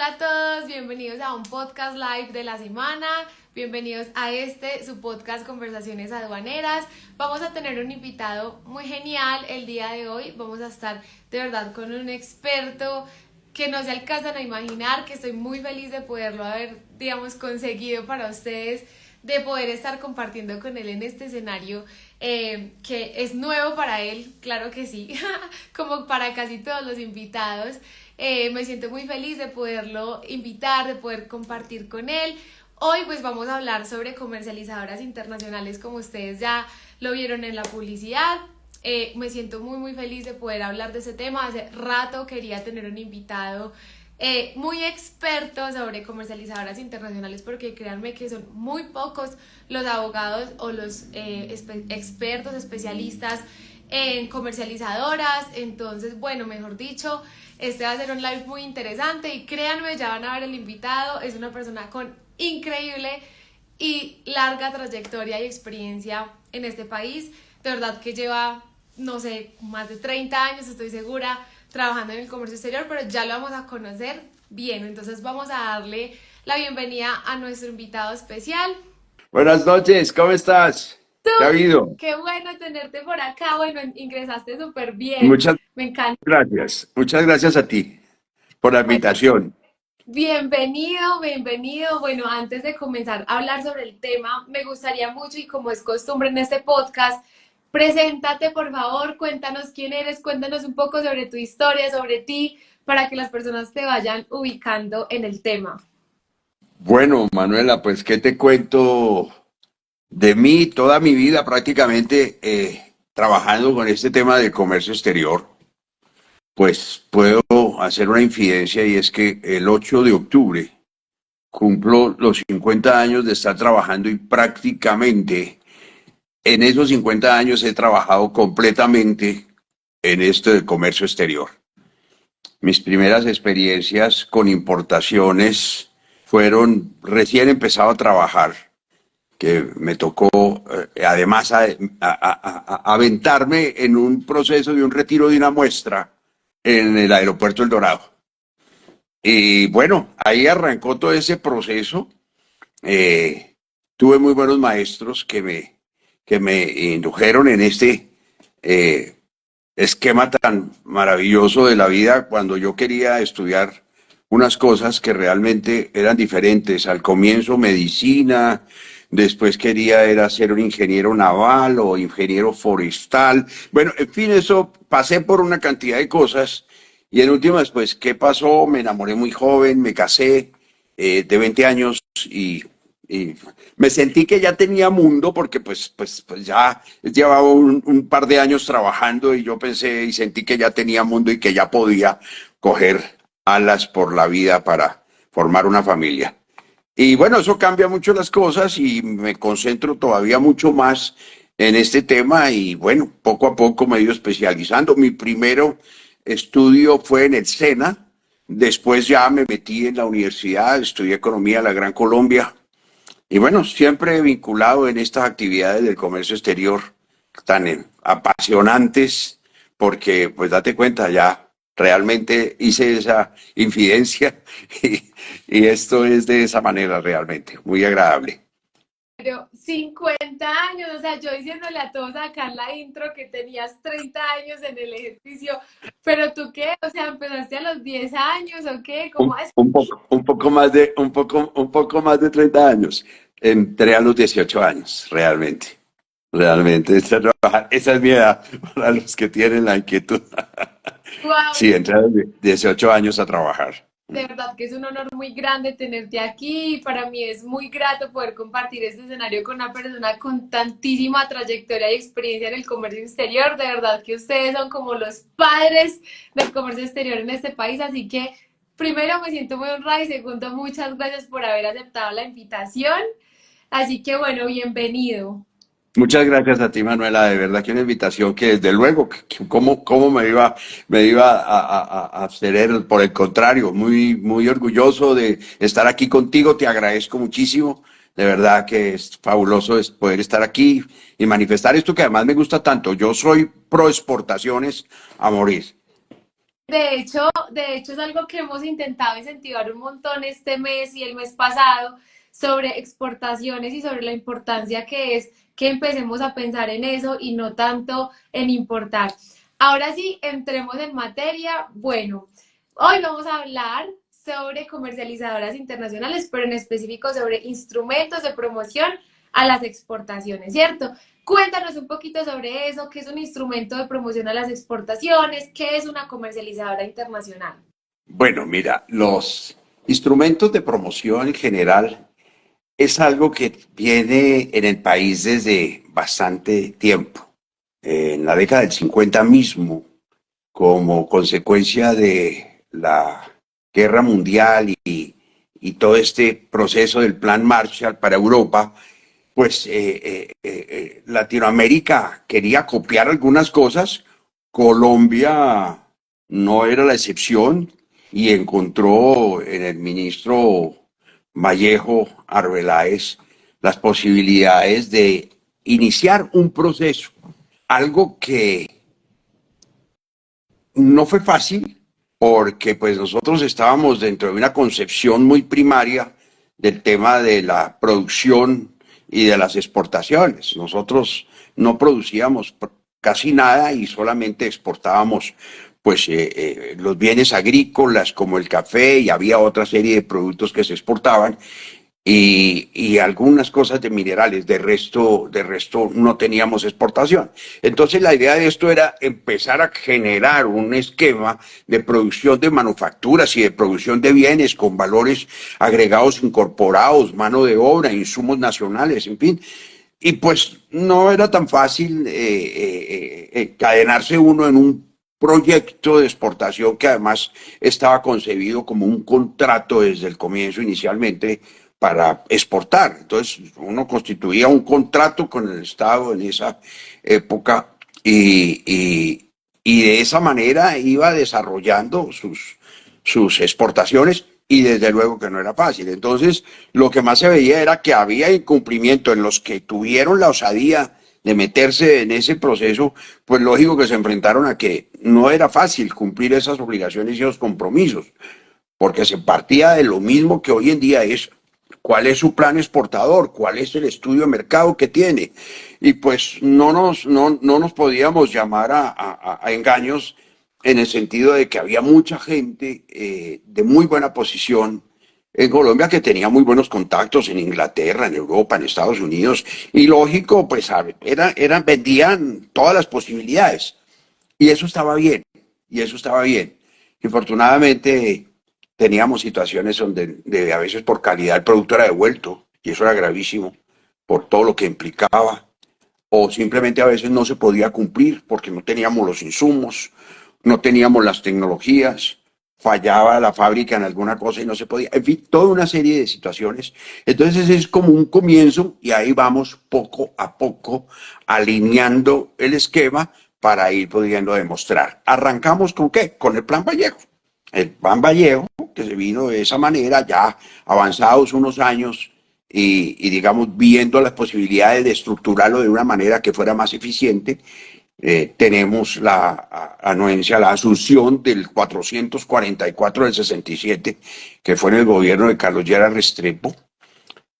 Hola a todos, bienvenidos a un podcast live de la semana, bienvenidos a su podcast Conversaciones Aduaneras. Vamos a tener un invitado muy genial el día de hoy, vamos a estar de verdad con un experto que no se alcanzan a imaginar, que estoy muy feliz de poderlo haber, conseguido para ustedes, de poder estar compartiendo con él en este escenario que es nuevo para él, claro que sí, como para casi todos los invitados. Me siento muy feliz de poderlo invitar, de poder compartir con él. Hoy pues vamos a hablar sobre comercializadoras internacionales, como ustedes ya lo vieron en la publicidad. Me siento muy feliz de poder hablar de ese tema. Hace rato quería tener un invitado muy experto sobre comercializadoras internacionales, porque créanme que son muy pocos los abogados o los expertos, especialistas en comercializadoras. Entonces, bueno, mejor dicho, este va a ser un live muy interesante y créanme, ya van a ver el invitado, es una persona con increíble y larga trayectoria y experiencia en este país. De verdad que lleva, no sé, más de 30 años, estoy segura, trabajando en el comercio exterior, pero ya lo vamos a conocer bien. Entonces vamos a darle la bienvenida a nuestro invitado especial. Buenas noches, ¿cómo estás? ¿Qué ha habido? Qué bueno tenerte por acá. Bueno, ingresaste súper bien, Muchas me encanta. gracias. Muchas gracias a ti por la Bueno, invitación. bienvenido. Bueno, antes de comenzar a hablar sobre el tema, me gustaría mucho, y como es costumbre en este podcast, preséntate, por favor, cuéntanos quién eres, cuéntanos un poco sobre tu historia, sobre ti, para que las personas te vayan ubicando en el tema. Bueno, Manuela, pues qué te cuento de mí, toda mi vida prácticamente trabajando con este tema de comercio exterior. Pues puedo hacer una infidencia, y es que el 8 de octubre cumplo los 50 años de estar trabajando, y prácticamente en esos 50 años he trabajado completamente en esto de comercio exterior. Mis primeras experiencias con importaciones fueron recién empezado a trabajar, que me tocó además aventarme en un proceso de un retiro de una muestra en el aeropuerto El Dorado. Y bueno, ahí arrancó todo ese proceso. Tuve muy buenos maestros que me indujeron en este eh, esquema tan maravilloso de la vida, cuando yo quería estudiar unas cosas que realmente eran diferentes. Al comienzo medicina, después quería era ser un ingeniero naval o ingeniero forestal. Bueno, en fin, eso pasé por una cantidad de cosas, y en últimas, pues, ¿qué pasó? Me enamoré muy joven, me casé de 20 años, y me sentí que ya tenía mundo, porque pues ya llevaba un par de años trabajando, y yo pensé y sentí que ya tenía mundo y que ya podía coger alas por la vida para formar una familia. Y bueno, eso cambia mucho las cosas, y me concentro todavía mucho más en este tema, y bueno, poco a poco me he ido especializando. Mi primero estudio fue en el SENA, después ya me metí en la universidad, estudié economía en la Gran Colombia, y bueno, siempre vinculado en estas actividades del comercio exterior tan apasionantes, porque pues date cuenta, ya realmente hice esa infidencia, y esto es de esa manera realmente, muy agradable. Pero 50 años, o sea, yo diciéndole a todos acá en la intro que tenías 30 años en el ejercicio, pero tú qué, o sea, empezaste a los 10 años o qué, ¿cómo es? Un poco más de 30 años. Entré a los 18 años, realmente. Realmente, esa es mi edad para los que tienen la inquietud. Wow, Sí, entré a los 18 años a trabajar. de verdad que es un honor muy grande tenerte aquí, y para mí es muy grato poder compartir este escenario con una persona con tantísima trayectoria y experiencia en el comercio exterior. De verdad que ustedes son como los padres del comercio exterior en este país, así que primero me siento muy honrada, y segundo, muchas gracias por haber aceptado la invitación. Así que bueno, bienvenido. Muchas gracias a ti, Manuela. De verdad que una invitación que, desde luego, cómo me iba a hacer, por el contrario, muy orgulloso de estar aquí contigo. Te agradezco muchísimo. De verdad que es fabuloso poder estar aquí y manifestar esto que además me gusta tanto. Yo soy pro exportaciones a morir. de hecho es algo que hemos intentado incentivar un montón este mes y el mes pasado sobre exportaciones y sobre la importancia que es que empecemos a pensar en eso y no tanto en importar. Ahora sí, entremos en materia. Bueno, hoy vamos a hablar sobre comercializadoras internacionales, pero en específico sobre instrumentos de promoción a las exportaciones, ¿cierto? Cuéntanos un poquito sobre eso, qué es un instrumento de promoción a las exportaciones, qué es una comercializadora internacional. Bueno, mira, los instrumentos de promoción en general es algo que viene en el país desde bastante tiempo. En la década del 50 mismo, como consecuencia de la guerra mundial y todo este proceso del Plan Marshall para Europa, pues Latinoamérica quería copiar algunas cosas, Colombia no era la excepción y encontró en el ministro Vallejo Arbeláez las posibilidades de iniciar un proceso, algo que no fue fácil porque pues nosotros estábamos dentro de una concepción muy primaria del tema de la producción y de las exportaciones. Nosotros no producíamos casi nada y solamente exportábamos pues los bienes agrícolas como el café y había otra serie de productos que se exportaban y algunas cosas de minerales, de resto no teníamos exportación. Entonces la idea de esto era empezar a generar un esquema de producción de manufacturas y de producción de bienes con valores agregados incorporados, mano de obra, insumos nacionales, en fin. Y pues no era tan fácil encadenarse uno en un proyecto de exportación que además estaba concebido como un contrato desde el comienzo inicialmente para exportar. Entonces uno constituía un contrato con el Estado en esa época y de esa manera iba desarrollando sus exportaciones y desde luego que no era fácil. Entonces lo que más se veía era que había incumplimiento en los que tuvieron la osadía de meterse en ese proceso, pues lógico que se enfrentaron a que no era fácil cumplir esas obligaciones y esos compromisos, porque se partía de lo mismo que hoy en día es cuál es su plan exportador, cuál es el estudio de mercado que tiene. Y pues no nos podíamos llamar a engaños en el sentido de que había mucha gente de muy buena posición en Colombia que tenía muy buenos contactos en Inglaterra, en Europa, en Estados Unidos, y lógico, pues vendían todas las posibilidades. Y eso estaba bien, y eso estaba bien. Infortunadamente teníamos situaciones donde a veces por calidad el producto era devuelto, y eso era gravísimo, por todo lo que implicaba, o simplemente a veces no se podía cumplir porque no teníamos los insumos, no teníamos las tecnologías, fallaba la fábrica en alguna cosa y no se podía, en fin, toda una serie de situaciones. Entonces es como un comienzo y ahí vamos poco a poco alineando el esquema para ir pudiendo demostrar. ¿Arrancamos con qué? Con el Plan Vallejo. El Plan Vallejo, que se vino de esa manera, ya avanzados unos años digamos, viendo las posibilidades de estructurarlo de una manera que fuera más eficiente, tenemos la anuencia, la asunción del 444 del 67, que fue en el gobierno de Carlos Lleras Restrepo,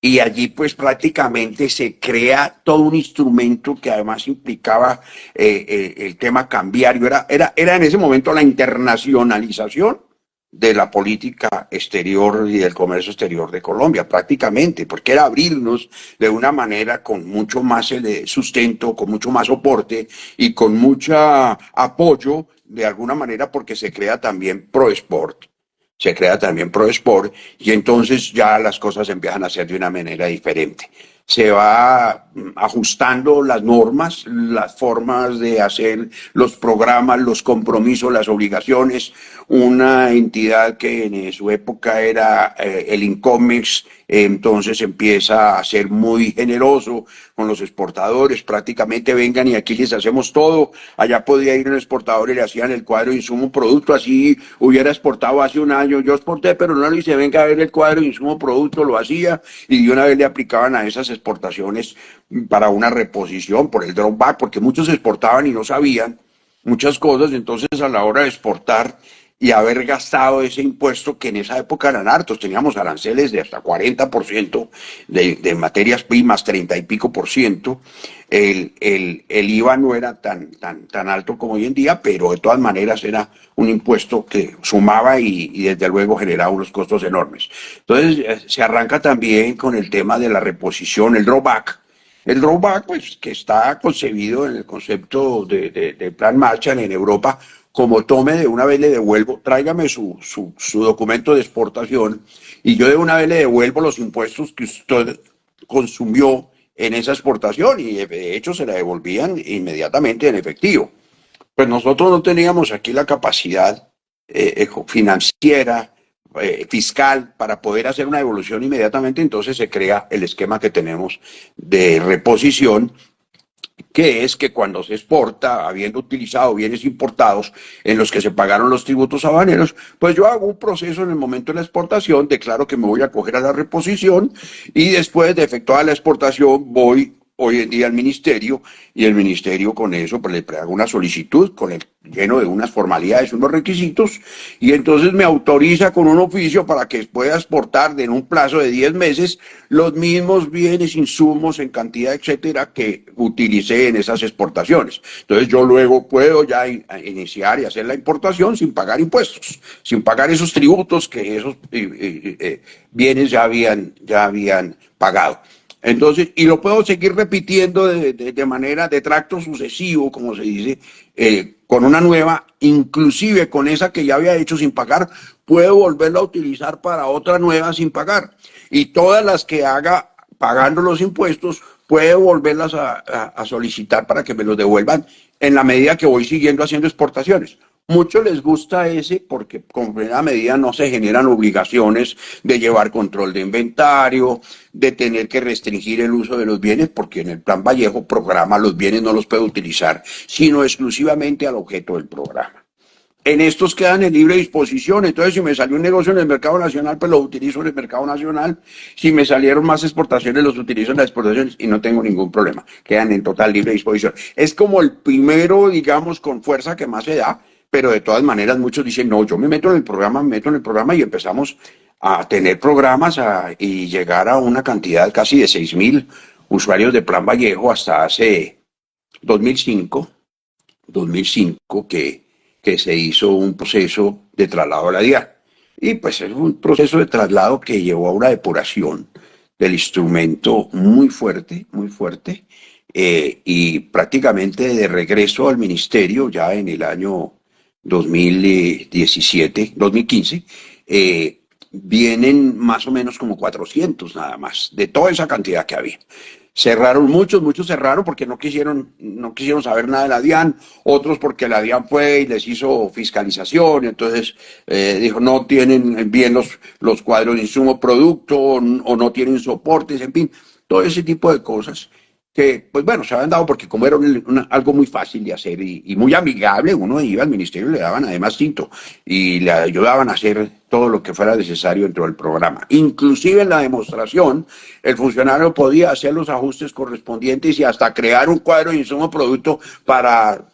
y allí pues prácticamente se crea todo un instrumento que además implicaba el tema cambiario, era en ese momento la internacionalización de la política exterior y del comercio exterior de Colombia, prácticamente, porque era abrirnos de una manera con mucho más sustento, con mucho más soporte y con mucho apoyo, de alguna manera, porque se crea también ProExport. Se crea también ProExport y entonces ya las cosas empiezan a ser de una manera diferente. Se va ajustando las normas, las formas de hacer los programas, los compromisos, las obligaciones. Una entidad que en su época era el INCOMEX, entonces empieza a ser muy generoso con los exportadores, prácticamente vengan y aquí les hacemos todo. Allá podía ir un exportador y le hacían el cuadro de insumo producto, así hubiera exportado hace un año, yo exporté pero no le hice, venga a ver el cuadro de insumo producto, lo hacía y de una vez le aplicaban a esas exportaciones para una reposición por el drawback, porque muchos exportaban y no sabían muchas cosas, entonces a la hora de exportar y haber gastado ese impuesto que en esa época eran hartos. Teníamos aranceles de hasta 40% de materias primas, 30 y pico por ciento. El IVA no era tan alto como hoy en día, pero de todas maneras era un impuesto que sumaba y desde luego generaba unos costos enormes. Entonces se arranca también con el tema de la reposición, el drawback. El drawback, pues, que está concebido en el concepto de Plan Marshall en Europa, como tome de una vez le devuelvo, tráigame su documento de exportación y yo de una vez le devuelvo los impuestos que usted consumió en esa exportación y de hecho se la devolvían inmediatamente en efectivo. Pues nosotros no teníamos aquí la capacidad financiera, fiscal, para poder hacer una devolución inmediatamente, entonces se crea el esquema que tenemos de reposición, que es que cuando se exporta, habiendo utilizado bienes importados en los que se pagaron los tributos aduaneros, pues yo hago un proceso en el momento de la exportación, declaro que me voy a coger a la reposición y después de efectuar la exportación voy hoy en día al ministerio y el ministerio con eso pues le hago una solicitud con el lleno de unas formalidades, unos requisitos y entonces me autoriza con un oficio para que pueda exportar en un plazo de 10 meses los mismos bienes, insumos en cantidad, etcétera, que utilicé en esas exportaciones. Entonces yo luego puedo ya iniciar y hacer la importación sin pagar impuestos, sin pagar esos tributos que esos bienes ya habían pagado. Entonces, y lo puedo seguir repitiendo de manera de tracto sucesivo, como se dice, con una nueva, inclusive con esa que ya había hecho sin pagar, puedo volverla a utilizar para otra nueva sin pagar. Y todas las que haga pagando los impuestos, puedo volverlas a solicitar para que me los devuelvan en la medida que voy siguiendo haciendo exportaciones. Muchos les gusta ese porque con primera medida no se generan obligaciones de llevar control de inventario, de tener que restringir el uso de los bienes, porque en el Plan Vallejo programa los bienes no los puede utilizar, sino exclusivamente al objeto del programa. En estos quedan en libre disposición, entonces si me salió un negocio en el mercado nacional, pues lo utilizo en el mercado nacional. Si me salieron más exportaciones, los utilizo en las exportaciones y no tengo ningún problema. Quedan en total libre disposición. Es como el primero, digamos, con fuerza que más se da, pero de todas maneras muchos dicen, no, yo me meto en el programa y empezamos a tener programas y llegar a una cantidad casi de 6.000 usuarios de Plan Vallejo hasta hace 2005, 2005 que se hizo un proceso de traslado a la DIAN. Y pues es un proceso de traslado que llevó a una depuración del instrumento muy fuerte, y prácticamente de regreso al ministerio ya en el año 2017, 2015, vienen más o menos como 400 nada más, de toda esa cantidad que había. Cerraron muchos cerraron porque no quisieron saber nada de la DIAN, otros porque la DIAN fue y les hizo fiscalización, entonces dijo no tienen bien los cuadros de insumo producto o no tienen soportes, en fin, todo ese tipo de cosas que, pues bueno, se habían dado porque como era algo muy fácil de hacer y muy amigable, uno iba al ministerio y le daban además tinto y le ayudaban a hacer todo lo que fuera necesario dentro del programa. Inclusive en la demostración, el funcionario podía hacer los ajustes correspondientes y hasta crear un cuadro de insumo producto para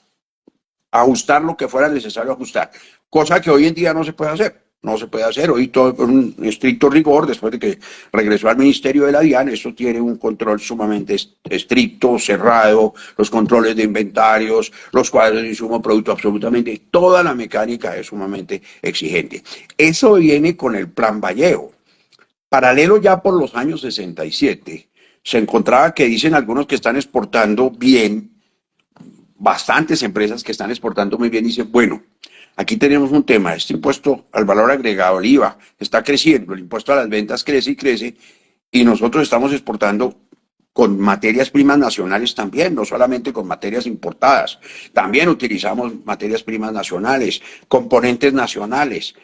ajustar lo que fuera necesario ajustar, cosa que hoy en día no se puede hacer. No se puede hacer hoy todo con un estricto rigor. Después de que regresó al Ministerio de la DIAN, eso tiene un control sumamente estricto, cerrado, los controles de inventarios, los cuadros de insumo producto, absolutamente toda la mecánica es sumamente exigente. Eso viene con el Plan Vallejo. Paralelo ya por los años 67, se encontraba que dicen algunos que están exportando bien, bastantes empresas que están exportando muy bien, dicen, bueno, aquí tenemos un tema, este impuesto al valor agregado, el IVA, está creciendo, el impuesto a las ventas crece y crece, y nosotros estamos exportando con materias primas nacionales también, no solamente con materias importadas, también utilizamos materias primas nacionales, componentes nacionales,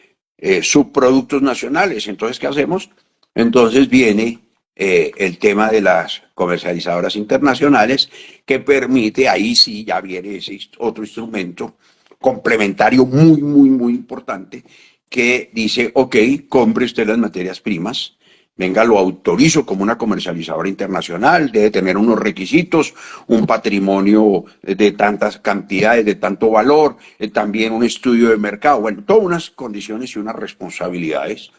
subproductos nacionales. Entonces, ¿qué hacemos? Entonces viene el tema de las comercializadoras internacionales que permite, ahí sí ya viene ese otro instrumento complementario muy importante que dice, ok, compre usted las materias primas venga, lo autorizo como una comercializadora internacional, debe tener unos requisitos, un patrimonio de tantas cantidades, de tanto valor, también un estudio de mercado, bueno, todas unas condiciones y unas responsabilidades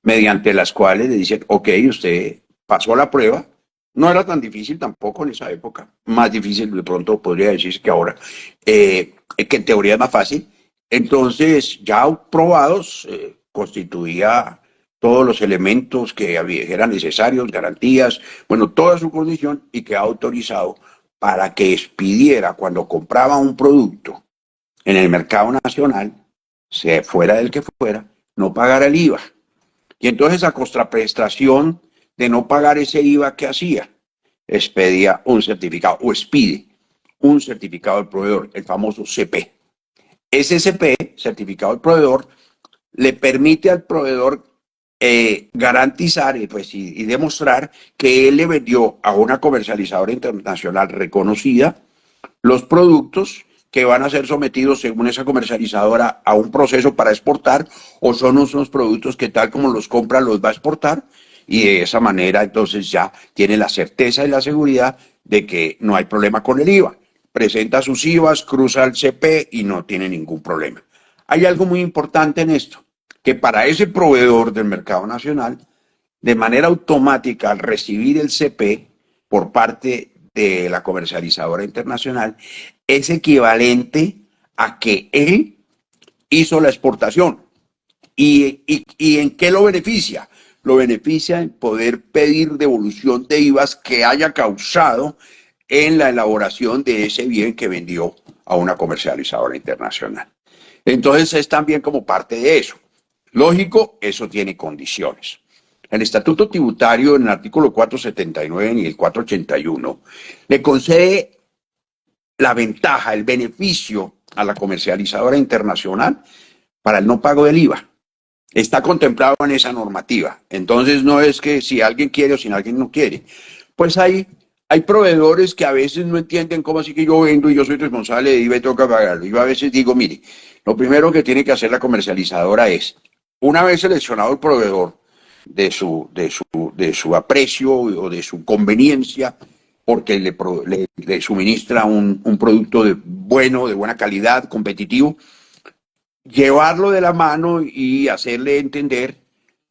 mediante las cuales le dicen, ok, usted pasó la prueba, no era tan difícil tampoco en esa época, más difícil de pronto podría decirse que ahora, que en teoría es más fácil. Entonces, ya probados, constituía todos los elementos que eran necesarios, garantías, bueno, toda su condición y quedaba autorizado para que expidiera cuando compraba un producto en el mercado nacional, sea fuera del que fuera, no pagara el IVA. Y entonces a contraprestación de no pagar ese IVA que hacía, expedía un certificado o expide un certificado del proveedor, el famoso CP. Ese CP, certificado del proveedor, le permite al proveedor garantizar pues, y demostrar que él le vendió a una comercializadora internacional reconocida los productos que van a ser sometidos según esa comercializadora a un proceso para exportar o son unos productos que tal como los compra los va a exportar y de esa manera entonces ya tiene la certeza y la seguridad de que no hay problema con el IVA. Presenta sus IVAs, cruza el CP y no tiene ningún problema. Hay algo muy importante en esto, que para ese proveedor del mercado nacional, de manera automática al recibir el CP por parte de la comercializadora internacional, es equivalente a que él hizo la exportación. ¿Y en qué lo beneficia? Lo beneficia en poder pedir devolución de IVAs que haya causado en la elaboración de ese bien que vendió a una comercializadora internacional. Entonces es también como parte de eso. Lógico, eso tiene condiciones. El Estatuto Tributario, en el artículo 479 y el 481, le concede la ventaja, el beneficio a la comercializadora internacional para el no pago del IVA. Está contemplado en esa normativa. Entonces no es que si alguien quiere o si alguien no quiere. Pues hay proveedores que a veces no entienden cómo así que yo vendo y yo soy responsable de IVA y tengo que pagarlo. Yo a veces digo, mire, lo primero que tiene que hacer la comercializadora es, una vez seleccionado el proveedor de su aprecio o de su conveniencia, porque le suministra un producto bueno, de buena calidad, competitivo, llevarlo de la mano y hacerle entender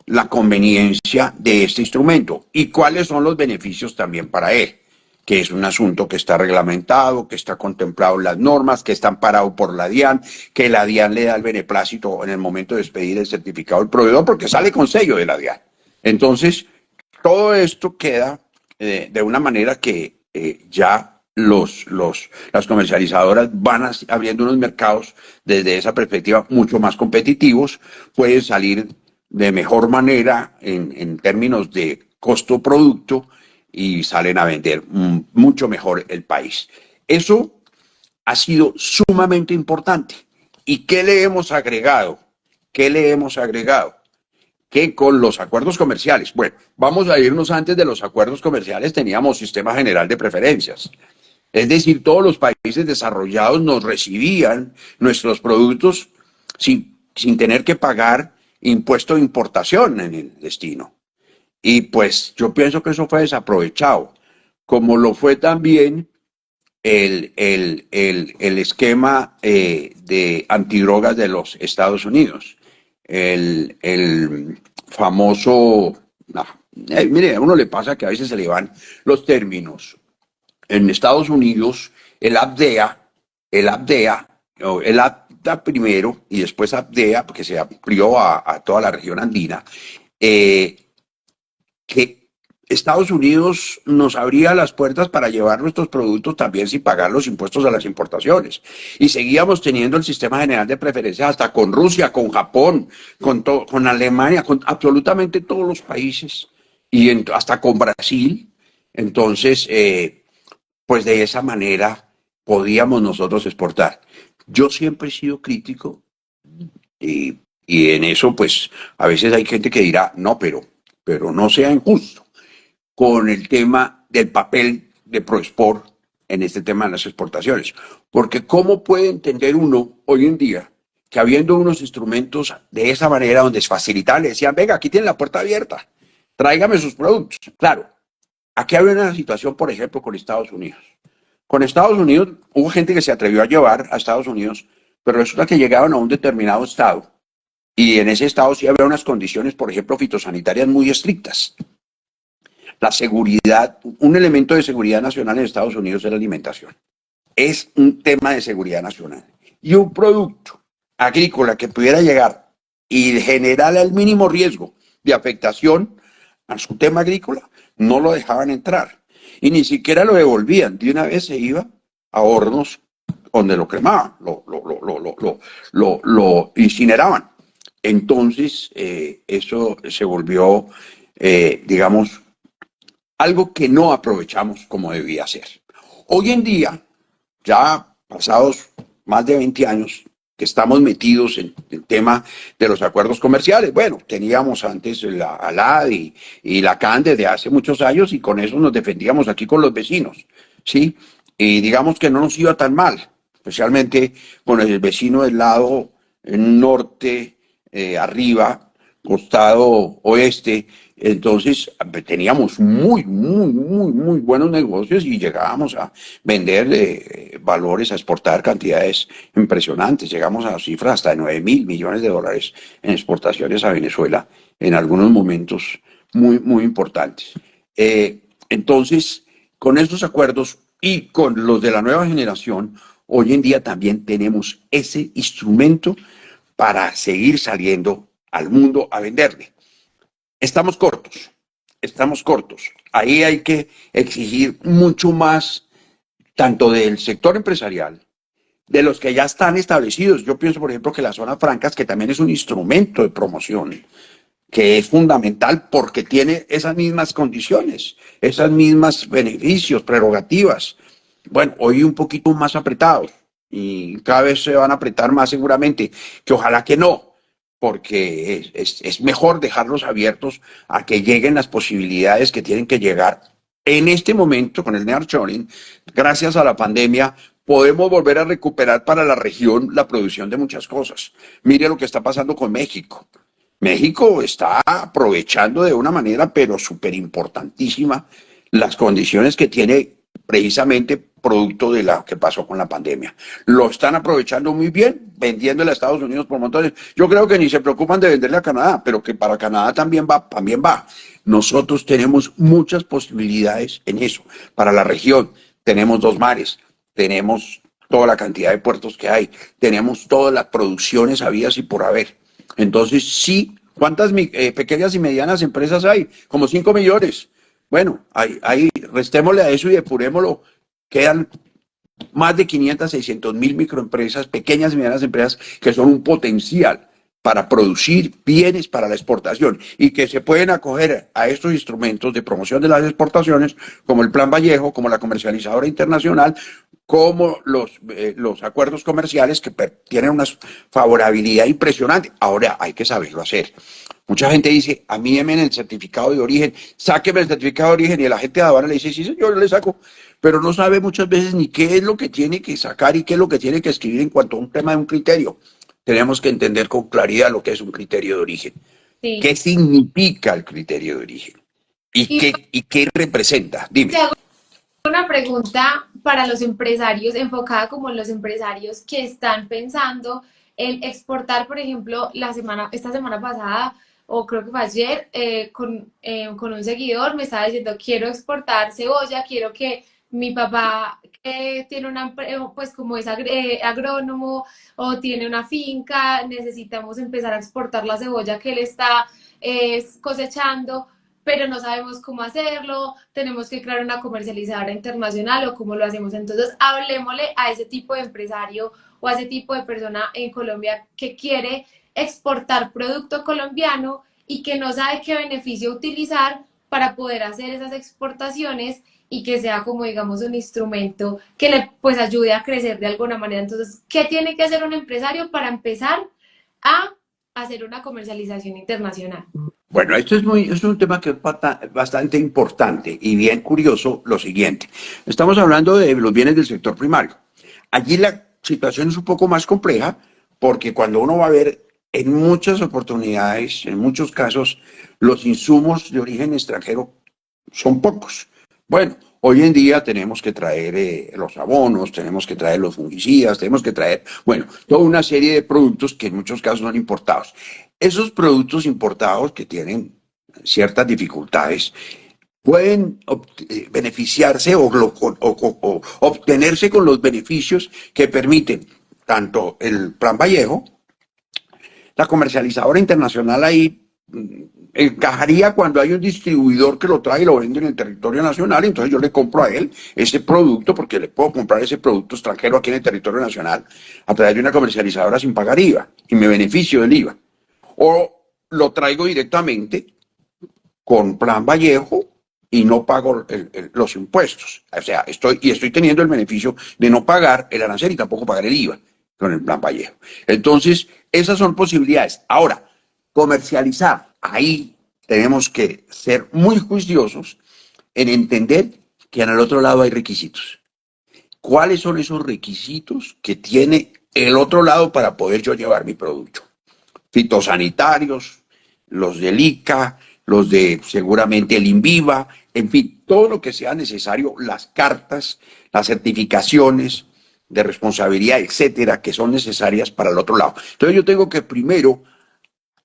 la conveniencia de este instrumento y cuáles son los beneficios también para él, que es un asunto que está reglamentado, que está contemplado en las normas, que está amparado por la DIAN, que la DIAN le da el beneplácito en el momento de expedir el certificado del proveedor porque sale con sello de la DIAN. Entonces, todo esto queda de una manera que ya las comercializadoras van abriendo unos mercados desde esa perspectiva mucho más competitivos, pueden salir de mejor manera en términos de costo-producto y salen a vender mucho mejor el país. Eso ha sido sumamente importante. ¿Y qué le hemos agregado? ¿Qué le hemos agregado? Que con los acuerdos comerciales, bueno, vamos a irnos antes de los acuerdos comerciales, teníamos sistema general de preferencias. Es decir, todos los países desarrollados nos recibían nuestros productos sin tener que pagar impuesto de importación en el destino. Y pues yo pienso que eso fue desaprovechado, como lo fue también el esquema de antidrogas de los Estados Unidos. El famoso, mire, a uno le pasa que a veces se le van los términos. En Estados Unidos, el APDA primero y después APDEA, porque se amplió a toda la región andina, que Estados Unidos nos abría las puertas para llevar nuestros productos también sin pagar los impuestos a las importaciones. Y seguíamos teniendo el sistema general de preferencias hasta con Rusia, con Japón, con Alemania, con absolutamente todos los países y hasta con Brasil. Entonces, pues de esa manera podíamos nosotros exportar. Yo siempre he sido crítico y en eso pues a veces hay gente que dirá, no, pero no sea injusto con el tema del papel de ProExport en este tema de las exportaciones. Porque ¿cómo puede entender uno hoy en día que habiendo unos instrumentos de esa manera donde es facilitable, decían, venga, aquí tienen la puerta abierta, tráigame sus productos. Claro, aquí había una situación, por ejemplo, con Estados Unidos. Con Estados Unidos hubo gente que se atrevió a llevar a Estados Unidos, pero resulta que llegaban a un determinado estado y en ese estado sí había unas condiciones, por ejemplo, fitosanitarias muy estrictas. La seguridad, un elemento de seguridad nacional en Estados Unidos es la alimentación. Es un tema de seguridad nacional. Y un producto agrícola que pudiera llegar y generar el mínimo riesgo de afectación a su tema agrícola, no lo dejaban entrar. Y ni siquiera lo devolvían. De una vez se iba a hornos donde lo cremaban, lo incineraban. Entonces, eso se volvió, digamos, algo que no aprovechamos como debía ser. Hoy en día, ya pasados más de 20 años que estamos metidos en el tema de los acuerdos comerciales. Bueno, teníamos antes la ALAD y la CAN desde hace muchos años y con eso nos defendíamos aquí con los vecinos, ¿sí? Y digamos que no nos iba tan mal, especialmente con el vecino del lado norte, arriba, costado oeste. Entonces teníamos muy buenos negocios y llegábamos a vender valores, a exportar cantidades impresionantes. Llegamos a cifras hasta de 9.000 millones de dólares en exportaciones a Venezuela en algunos momentos muy importantes. Entonces, con estos acuerdos y con los de la nueva generación, hoy en día también tenemos ese instrumento para seguir saliendo al mundo a venderle. Estamos cortos, estamos cortos. Ahí hay que exigir mucho más, tanto del sector empresarial, de los que ya están establecidos. Yo pienso, por ejemplo, que las zonas francas, que también es un instrumento de promoción, que es fundamental porque tiene esas mismas condiciones, esas mismas beneficios, prerrogativas. Bueno, hoy un poquito más apretados y cada vez se van a apretar más seguramente, que ojalá que no, porque es mejor dejarlos abiertos a que lleguen las posibilidades que tienen que llegar. En este momento, con el nearshoring, gracias a la pandemia, podemos volver a recuperar para la región la producción de muchas cosas. Mire lo que está pasando con México. México está aprovechando de una manera, pero súper importantísima, las condiciones que tiene precisamente producto de lo que pasó con la pandemia. Lo están aprovechando muy bien, vendiéndole a Estados Unidos por montones. Yo creo que ni se preocupan de venderle a Canadá, pero que para Canadá también va, también va. Nosotros tenemos muchas posibilidades en eso. Para la región tenemos 2 mares, tenemos toda la cantidad de puertos que hay, tenemos todas las producciones habidas y por haber. Entonces, sí, ¿cuántas pequeñas y medianas empresas hay? Como 5 millones. Bueno, ahí restémosle a eso y depurémoslo. Quedan más de 500, 600.000 microempresas, pequeñas y medianas empresas que son un potencial para producir bienes para la exportación y que se pueden acoger a estos instrumentos de promoción de las exportaciones, como el Plan Vallejo, como la comercializadora internacional, como los acuerdos comerciales que tienen una favorabilidad impresionante. Ahora hay que saberlo hacer. Mucha gente dice, a mí denme el certificado de origen, sáqueme el certificado de origen, y el agente de aduana le dice, sí señor, le saco, pero no sabe muchas veces ni qué es lo que tiene que sacar y qué es lo que tiene que escribir en cuanto a un tema de un criterio. Tenemos que entender con claridad lo que es un criterio de origen. Sí. ¿Qué significa el criterio de origen? Y ¿Y qué representa? Dime. te hago una pregunta para los empresarios, enfocada como en los empresarios que están pensando en exportar, por ejemplo, esta semana pasada, o creo que fue ayer, con un seguidor me estaba diciendo, quiero exportar cebolla, quiero que mi papá, que tiene pues como es agrónomo o tiene una finca, necesitamos empezar a exportar la cebolla que él está cosechando, pero no sabemos cómo hacerlo, tenemos que crear una comercializadora internacional o cómo lo hacemos. Entonces, hablemosle a ese tipo de empresario o a ese tipo de persona en Colombia que quiere exportar producto colombiano y que no sabe qué beneficio utilizar para poder hacer esas exportaciones y que sea como digamos un instrumento que le pues ayude a crecer de alguna manera. Entonces, ¿qué tiene que hacer un empresario para empezar a hacer una comercialización internacional? Bueno, es un tema que es bastante importante y bien curioso lo siguiente. Estamos hablando de los bienes del sector primario. Allí la situación es un poco más compleja porque cuando uno va a ver en muchas oportunidades, en muchos casos, los insumos de origen extranjero son pocos. Bueno, hoy en día tenemos que traer los abonos, tenemos que traer los fungicidas, tenemos que traer, bueno, toda una serie de productos que en muchos casos son importados. Esos productos importados que tienen ciertas dificultades pueden beneficiarse o obtenerse con los beneficios que permiten tanto el Plan Vallejo, la comercializadora internacional ahí encajaría cuando hay un distribuidor que lo trae y lo vende en el territorio nacional, entonces yo le compro a él ese producto porque le puedo comprar ese producto extranjero aquí en el territorio nacional a través de una comercializadora sin pagar IVA y me beneficio del IVA. O lo traigo directamente con Plan Vallejo y no pago los impuestos. O sea, estoy teniendo el beneficio de no pagar el arancel y tampoco pagar el IVA con el Plan Vallejo. Entonces, esas son posibilidades. Ahora, comercializar, ahí tenemos que ser muy juiciosos en entender que en el otro lado hay requisitos. ¿Cuáles son esos requisitos que tiene el otro lado para poder yo llevar mi producto? Fitosanitarios, los del ICA, los de seguramente el INVIVA, en fin, todo lo que sea necesario, las cartas, las certificaciones de responsabilidad, etcétera, que son necesarias para el otro lado. Entonces yo tengo que primero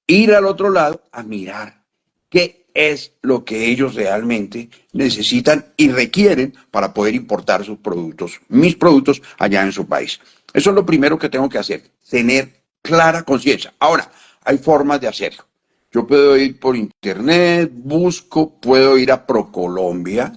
ir al otro lado a mirar qué es lo que ellos realmente necesitan y requieren para poder importar sus productos, mis productos, allá en su país. Eso es lo primero que tengo que hacer, tener clara conciencia. Ahora, hay formas de hacerlo. Yo puedo ir por internet, busco, puedo ir a ProColombia.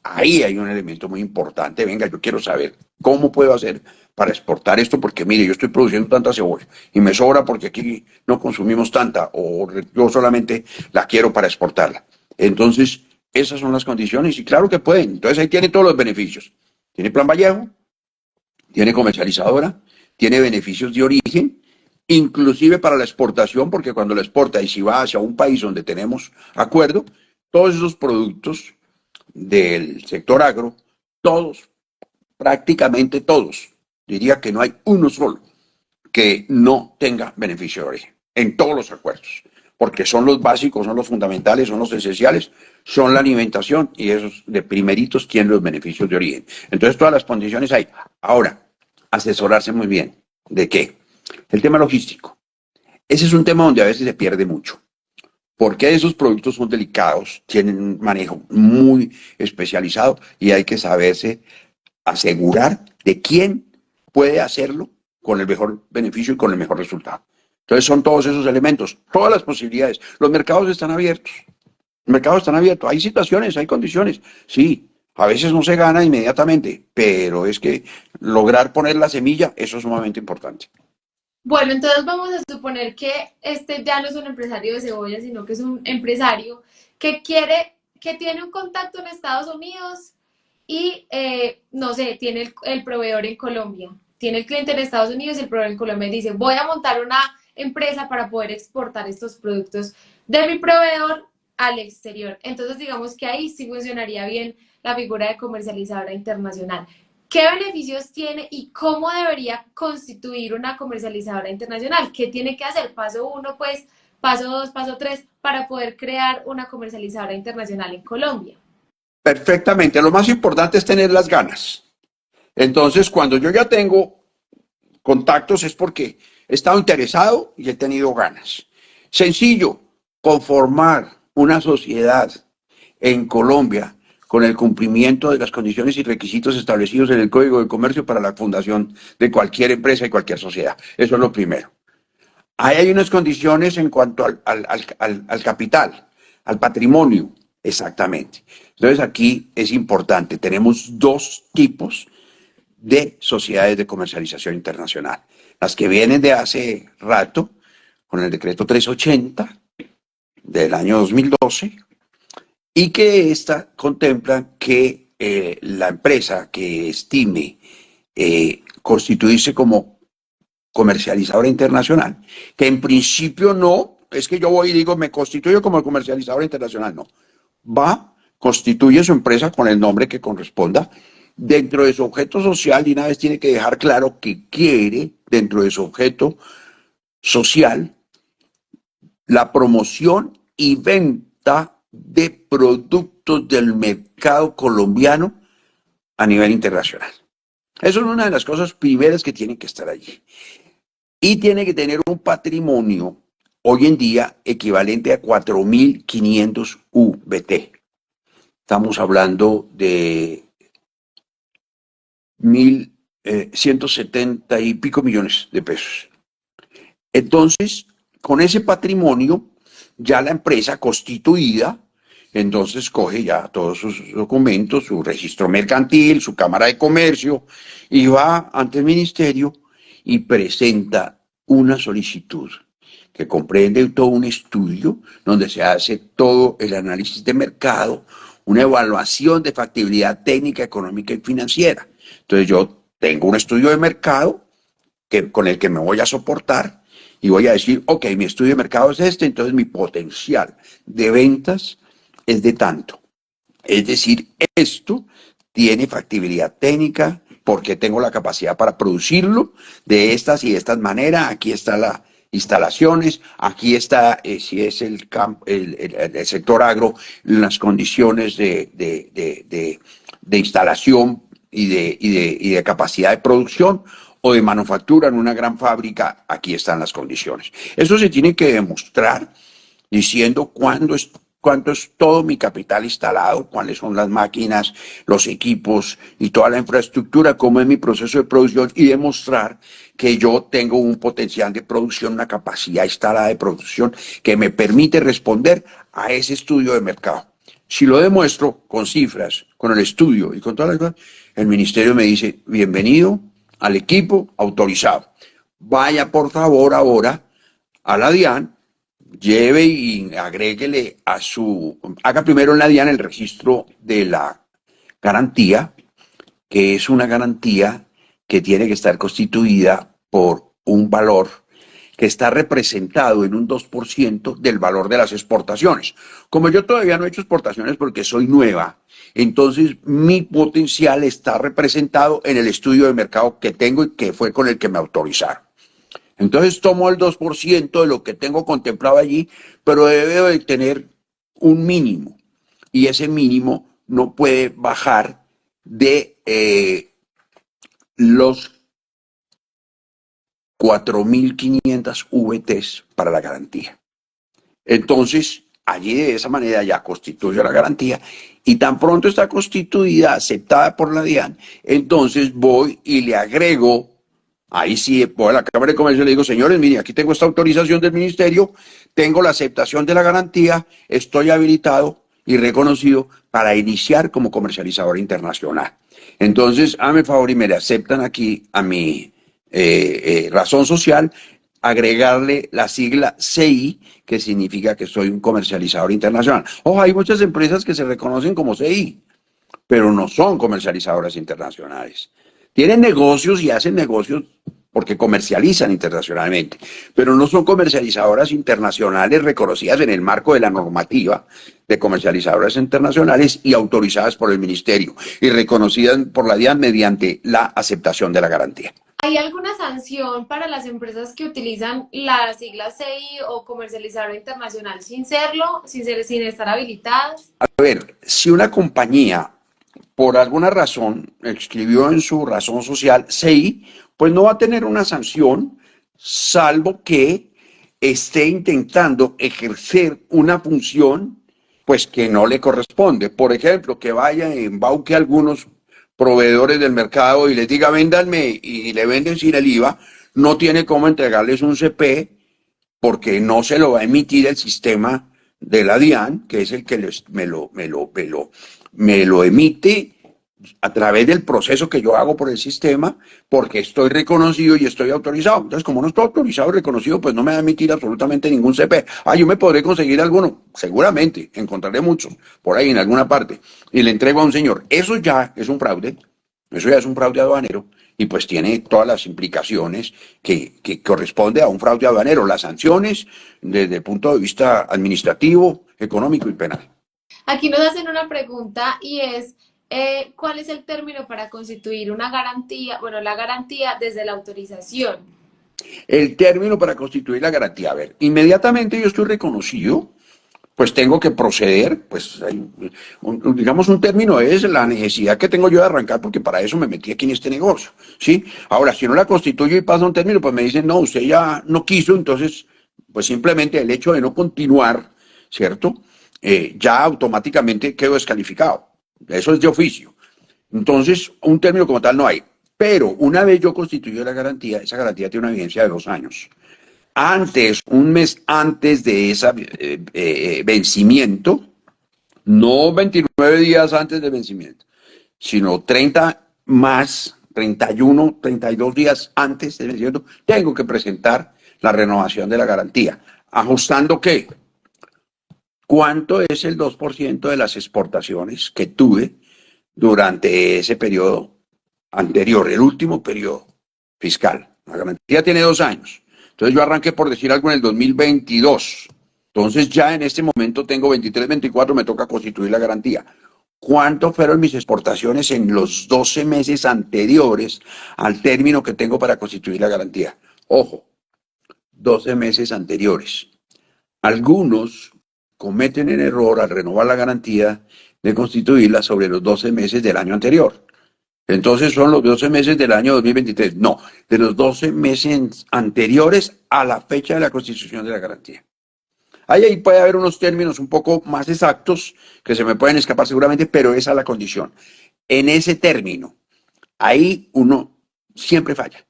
Ahí hay un elemento muy importante. Venga, yo quiero saber cómo puedo hacer para exportar esto, porque mire, yo estoy produciendo tanta cebolla y me sobra porque aquí no consumimos tanta o yo solamente la quiero para exportarla. Entonces, esas son las condiciones y claro que pueden. Entonces ahí tiene todos los beneficios. Tiene Plan Vallejo, tiene comercializadora, tiene beneficios de origen, inclusive para la exportación, porque cuando la exporta y si va hacia un país donde tenemos acuerdo, todos esos productos del sector agro, todos, prácticamente todos, diría que no hay uno solo que no tenga beneficio de origen, en todos los acuerdos, porque son los básicos, son los fundamentales, son los esenciales, son la alimentación y esos de primeritos tienen los beneficios de origen. Entonces todas las condiciones hay. Ahora, asesorarse muy bien. ¿De qué? El tema logístico. Ese es un tema donde a veces se pierde mucho, porque esos productos son delicados, tienen un manejo muy especializado y hay que saberse asegurar de quién puede hacerlo con el mejor beneficio y con el mejor resultado. Entonces son todos esos elementos, todas las posibilidades. Los mercados están abiertos. Los mercados están abiertos. Hay situaciones, hay condiciones. Sí, a veces no se gana inmediatamente, pero es que lograr poner la semilla, eso es sumamente importante. Bueno, entonces vamos a suponer que este ya no es un empresario de cebolla, sino que es un empresario que quiere, que tiene un contacto en Estados Unidos y, no sé, tiene el proveedor en Colombia, tiene el cliente en Estados Unidos y el proveedor en Colombia y dice, voy a montar una empresa para poder exportar estos productos de mi proveedor al exterior. Entonces, digamos que ahí sí funcionaría bien la figura de comercializadora internacional. ¿Qué beneficios tiene y cómo debería constituir una comercializadora internacional? ¿Qué tiene que hacer? Paso uno, pues, paso dos, paso tres, para poder crear una comercializadora internacional en Colombia. Perfectamente. Lo más importante es tener las ganas. Entonces, cuando yo ya tengo contactos es porque he estado interesado y he tenido ganas. Sencillo, conformar una sociedad en Colombia con el cumplimiento de las condiciones y requisitos establecidos en el Código de Comercio para la fundación de cualquier empresa y cualquier sociedad. Eso es lo primero. Ahí hay unas condiciones en cuanto al capital, al patrimonio, exactamente. Entonces aquí es importante, tenemos dos tipos de sociedades de comercialización internacional. Las que vienen de hace rato, con el decreto 380 del año 2012, y que esta contempla que la empresa que estime constituirse como comercializadora internacional, que en principio no, es que yo voy y digo, me constituyo como comercializadora internacional, no. Va, constituye su empresa con el nombre que corresponda, dentro de su objeto social, y una vez tiene que dejar claro que quiere, dentro de su objeto social, la promoción y venta de productos del mercado colombiano a nivel internacional. Eso es una de las cosas primeras que tienen que estar allí. Y tiene que tener un patrimonio hoy en día equivalente a 4.500 VT. Estamos hablando de 1.170 y pico millones de pesos. Entonces, con ese patrimonio, ya la empresa constituida, entonces coge ya todos sus documentos, su registro mercantil, su cámara de comercio, y va ante el ministerio y presenta una solicitud que comprende todo un estudio donde se hace todo el análisis de mercado, una evaluación de factibilidad técnica, económica y financiera. Entonces yo tengo un estudio de mercado con el que me voy a soportar y voy a decir, ok, mi estudio de mercado es este, entonces mi potencial de ventas es de tanto. Es decir, esto tiene factibilidad técnica porque tengo la capacidad para producirlo de estas y de estas maneras. Aquí están las instalaciones, aquí está, si es el sector agro, las condiciones de instalación y de capacidad de producción o de manufactura en una gran fábrica, aquí están las condiciones. Eso se tiene que demostrar diciendo cuánto es todo mi capital instalado, cuáles son las máquinas, los equipos y toda la infraestructura, cómo es mi proceso de producción y demostrar que yo tengo un potencial de producción, una capacidad instalada de producción que me permite responder a ese estudio de mercado. Si lo demuestro con cifras, con el estudio y con todas las cosas, el ministerio me dice, bienvenido al equipo autorizado. Vaya por favor ahora a la DIAN, lleve y agréguele haga primero en la DIAN el registro de la garantía, que es una garantía que tiene que estar constituida por un valor que está representado en un 2% del valor de las exportaciones. Como yo todavía no he hecho exportaciones porque soy nueva, entonces mi potencial está representado en el estudio de mercado que tengo y que fue con el que me autorizaron. Entonces tomo el 2% de lo que tengo contemplado allí, pero debe de tener un mínimo. Y ese mínimo no puede bajar de los 4.500 VTs para la garantía. Entonces, allí de esa manera ya constituyo la garantía y tan pronto está constituida, aceptada por la DIAN, entonces voy y le agrego. Ahí sí, voy a la Cámara de Comercio y le digo, señores, mire, aquí tengo esta autorización del ministerio, tengo la aceptación de la garantía, estoy habilitado y reconocido para iniciar como comercializador internacional. Entonces, háganme el favor y me le aceptan aquí a mi razón social, agregarle la sigla CI, que significa que soy un comercializador internacional. Ojo, hay muchas empresas que se reconocen como CI, pero no son comercializadoras internacionales. Tienen negocios y hacen negocios porque comercializan internacionalmente, pero no son comercializadoras internacionales reconocidas en el marco de la normativa de comercializadoras internacionales y autorizadas por el ministerio y reconocidas por la DIAN mediante la aceptación de la garantía. ¿Hay alguna sanción para las empresas que utilizan la sigla CI o comercializadora internacional sin serlo, sin estar habilitadas? A ver, si una compañía por alguna razón escribió en su razón social CI, pues no va a tener una sanción, salvo que esté intentando ejercer una función pues que no le corresponde. Por ejemplo, que vaya y embauque a algunos proveedores del mercado y les diga véndanme y le venden sin el IVA, no tiene cómo entregarles un CP porque no se lo va a emitir el sistema de la DIAN, que es el que me lo emite a través del proceso que yo hago por el sistema, porque estoy reconocido y estoy autorizado. Entonces, como no estoy autorizado y reconocido, pues no me va a emitir absolutamente ningún CP. Ah, yo me podré conseguir alguno, seguramente, encontraré muchos por ahí en alguna parte, y le entrego a un señor. Eso ya es un fraude, eso ya es un fraude aduanero, y pues tiene todas las implicaciones que corresponde a un fraude aduanero, las sanciones desde el punto de vista administrativo, económico y penal. Aquí nos hacen una pregunta y es, ¿cuál es el término para constituir una garantía? Bueno, la garantía desde la autorización. El término para constituir la garantía. A ver, inmediatamente yo estoy reconocido, pues tengo que proceder, pues digamos un término es la necesidad que tengo yo de arrancar porque para eso me metí aquí en este negocio, ¿sí? Ahora, si no la constituyo y pasa un término, pues me dicen, no, usted ya no quiso, entonces, pues simplemente el hecho de no continuar, ¿cierto? Ya automáticamente quedo descalificado. Eso es de oficio. Entonces, un término como tal no hay. Pero una vez yo constituyo la garantía, esa garantía tiene una vigencia de 2 años. Antes, un mes antes de ese vencimiento, no 29 días antes del vencimiento, sino 30 más, 31, 32 días antes del vencimiento, tengo que presentar la renovación de la garantía. ¿Ajustando qué? ¿Cuánto es el 2% de las exportaciones que tuve durante ese periodo anterior, el último periodo fiscal? La garantía tiene 2 años. Entonces yo arranqué por decir algo en el 2022. Entonces ya en este momento tengo 23, 24, me toca constituir la garantía. ¿Cuánto fueron mis exportaciones en los 12 meses anteriores al término que tengo para constituir la garantía? Ojo, 12 meses anteriores. Algunos cometen el error al renovar la garantía de constituirla sobre los 12 meses del año anterior. Entonces son los 12 meses del año 2023. No, de los 12 meses anteriores a la fecha de la constitución de la garantía. Ahí puede haber unos términos un poco más exactos que se me pueden escapar seguramente, pero esa es la condición. En ese término, ahí uno siempre falla.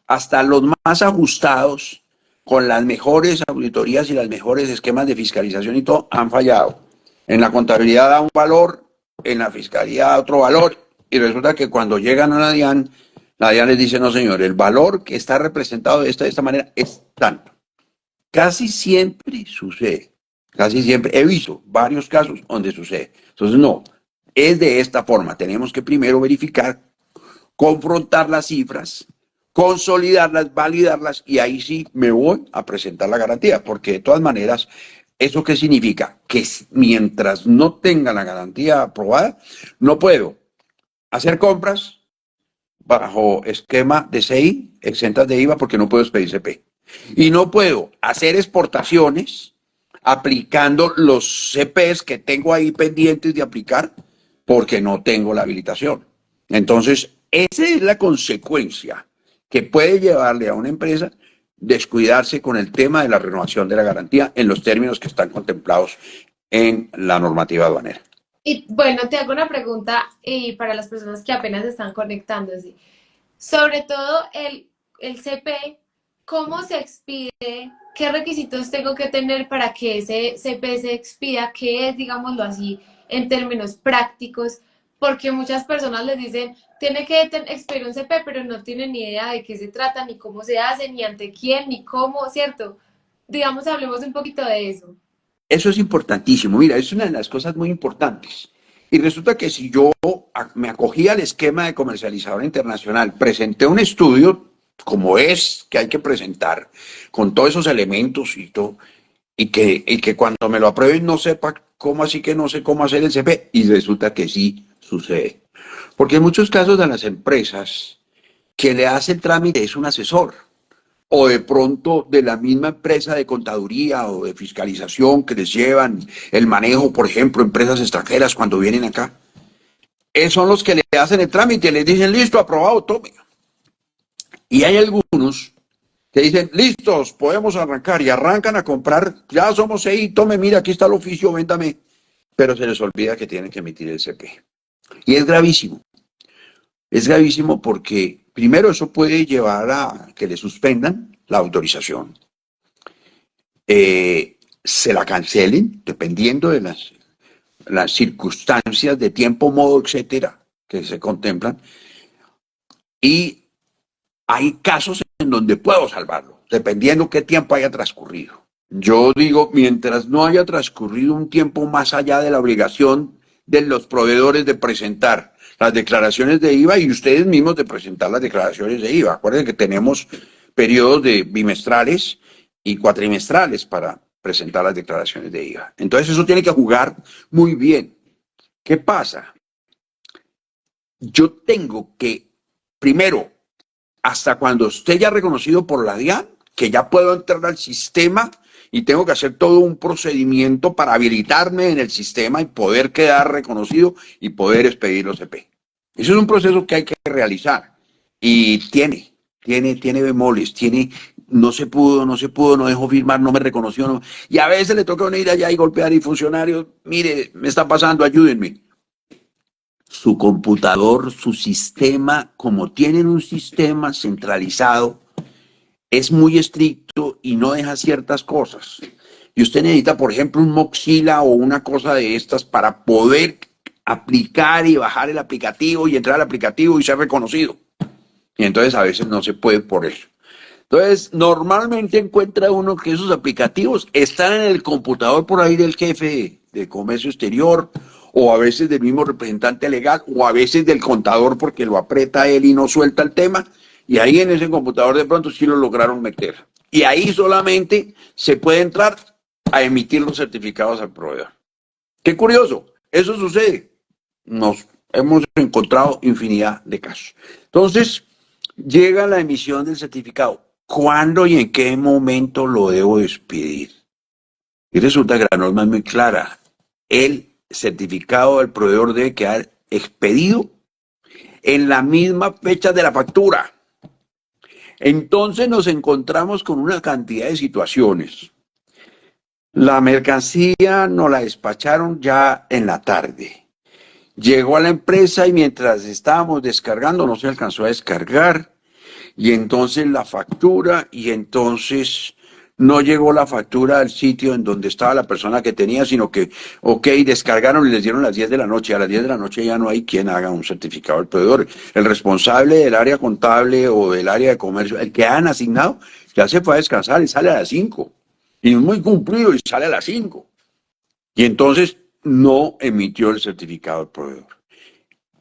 Hasta los más ajustados, con las mejores auditorías y los mejores esquemas de fiscalización y todo, han fallado. En la contabilidad da un valor, en la fiscalía da otro valor, y resulta que cuando llegan a la DIAN les dice, no señor, el valor que está representado de esta manera es tanto. Casi siempre sucede, casi siempre. He visto varios casos donde sucede. Entonces, no, es de esta forma. Tenemos que primero verificar, confrontar las cifras, consolidarlas, validarlas y ahí sí me voy a presentar la garantía, porque de todas maneras, ¿eso qué significa? Que mientras no tenga la garantía aprobada, no puedo hacer compras bajo esquema de CI, exentas de IVA, porque no puedo expedir CP. Y no puedo hacer exportaciones aplicando los CPs que tengo ahí pendientes de aplicar porque no tengo la habilitación. Entonces, esa es la consecuencia que puede llevarle a una empresa descuidarse con el tema de la renovación de la garantía en los términos que están contemplados en la normativa aduanera. Y bueno, te hago una pregunta y para las personas que apenas están conectándose. Sobre todo el CP, ¿cómo se expide? ¿Qué requisitos tengo que tener para que ese CP se expida? ¿Qué es, digámoslo así, en términos prácticos? Porque muchas personas les dicen, tiene que expedir un CP, pero no tienen ni idea de qué se trata, ni cómo se hace, ni ante quién, ni cómo, ¿cierto? Digamos, hablemos un poquito de eso. Eso es importantísimo. Mira, es una de las cosas muy importantes. Y resulta que si yo me acogía al esquema de comercializadora internacional, presenté un estudio, como es que hay que presentar, con todos esos elementos y todo, y que cuando me lo aprueben no sepa cómo así que no sé cómo hacer el CP, y resulta que sí sucede. Porque en muchos casos de las empresas, quien le hace el trámite es un asesor o de pronto de la misma empresa de contaduría o de fiscalización que les llevan el manejo, por ejemplo, empresas extranjeras cuando vienen acá. Son los que le hacen el trámite, les dicen, listo, aprobado, tome. Y hay algunos que dicen, listos, podemos arrancar, y arrancan a comprar, ya somos ahí, tome, mira, aquí está el oficio, véndame. Pero se les olvida que tienen que emitir el CP. Y es gravísimo porque primero eso puede llevar a que le suspendan la autorización, se la cancelen, dependiendo de las circunstancias de tiempo, modo, etcétera, que se contemplan. Y hay casos en donde puedo salvarlo, dependiendo qué tiempo haya transcurrido. Yo digo, mientras no haya transcurrido un tiempo más allá de la obligación de los proveedores de presentar las declaraciones de IVA y ustedes mismos de presentar las declaraciones de IVA. Acuérdense que tenemos periodos de bimestrales y cuatrimestrales para presentar las declaraciones de IVA. Entonces eso tiene que jugar muy bien. ¿Qué pasa? Yo tengo que, primero, hasta cuando esté ya reconocido por la DIAN, que ya puedo entrar al sistema y tengo que hacer todo un procedimiento para habilitarme en el sistema y poder quedar reconocido y poder expedir los CP. Eso es un proceso que hay que realizar y tiene bemoles, no se pudo, no dejó firmar, no me reconoció, no, y a veces le toca ir allá y golpear y funcionarios, mire, me está pasando, ayúdenme. Su computador, su sistema, como tienen un sistema centralizado, es muy estricto y no deja ciertas cosas. Y usted necesita, por ejemplo, un Moxila o una cosa de estas para poder aplicar y bajar el aplicativo y entrar al aplicativo y ser reconocido. Y entonces a veces no se puede por eso. Entonces, normalmente encuentra uno que esos aplicativos están en el computador por ahí del jefe de comercio exterior, o a veces del mismo representante legal, o a veces del contador porque lo aprieta él y no suelta el tema, y ahí en ese computador de pronto sí lo lograron meter. Y ahí solamente se puede entrar a emitir los certificados al proveedor. Qué curioso, eso sucede. Nos hemos encontrado infinidad de casos. Entonces, llega la emisión del certificado. ¿Cuándo y en qué momento lo debo expedir? Y resulta que la norma es muy clara. El certificado del proveedor debe quedar expedido en la misma fecha de la factura. Entonces nos encontramos con una cantidad de situaciones. La mercancía nos la despacharon ya en la tarde. Llegó a la empresa y mientras estábamos descargando no se alcanzó a descargar. Y entonces la factura, y entonces no llegó la factura al sitio en donde estaba la persona que tenía, sino que, ok, descargaron y les dieron las 10 de la noche. A las 10 de la noche ya no hay quien haga un certificado del proveedor. El responsable del área contable o del área de comercio, el que han asignado, ya se fue a descansar y sale a las 5. Y es muy cumplido y sale a las 5. Y entonces no emitió el certificado del proveedor.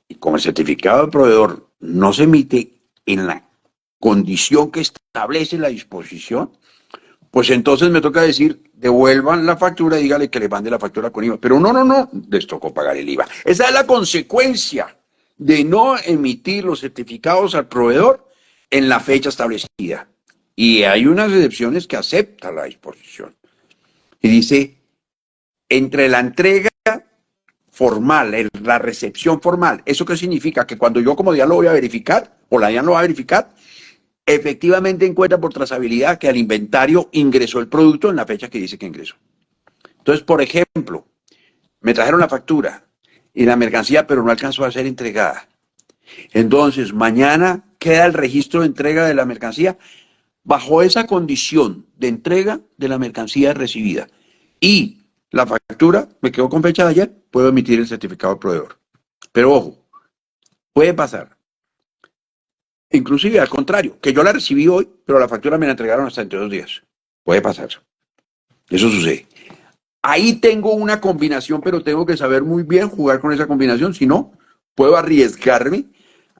Y como el certificado del proveedor no se emite en la condición que establece la disposición, pues entonces me toca decir, devuelvan la factura y dígale que le mande la factura con IVA. Pero no, les tocó pagar el IVA. Esa es la consecuencia de no emitir los certificados al proveedor en la fecha establecida. Y hay unas excepciones que acepta la disposición. Y dice, entre la entrega formal, la recepción formal, ¿eso qué significa? Que cuando yo como DIAN lo voy a verificar, o la DIAN lo va a verificar, efectivamente encuentra por trazabilidad que al inventario ingresó el producto en la fecha que dice que ingresó. Entonces, por ejemplo, me trajeron la factura y la mercancía, pero no alcanzó a ser entregada. Entonces, mañana queda el registro de entrega de la mercancía bajo esa condición de entrega de la mercancía recibida. Y la factura me quedó con fecha de ayer, puedo emitir el certificado al proveedor. Pero ojo, puede pasar. Inclusive al contrario, que yo la recibí hoy, pero la factura me la entregaron hasta entre 2 días. Puede pasar. Eso sucede. Ahí tengo una combinación, pero tengo que saber muy bien jugar con esa combinación. Si no, puedo arriesgarme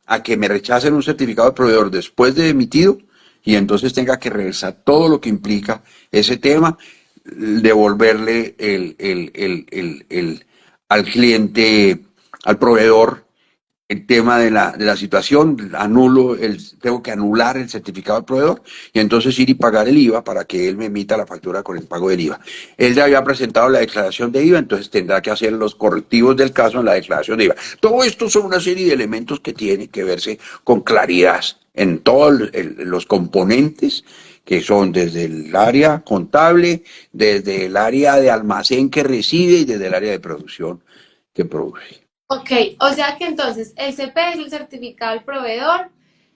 a que me rechacen un certificado de proveedor después de emitido y entonces tenga que regresar todo lo que implica ese tema, devolverle al cliente, al proveedor, el tema de la situación, tengo que anular el certificado del proveedor y entonces ir y pagar el IVA para que él me emita la factura con el pago del IVA. Él ya había presentado la declaración de IVA, entonces tendrá que hacer los correctivos del caso en la declaración de IVA. Todo esto son una serie de elementos que tienen que verse con claridad en todos los componentes que son desde el área contable, desde el área de almacén que recibe y desde el área de producción que produce. Ok, o sea que entonces el CP es el certificado al proveedor,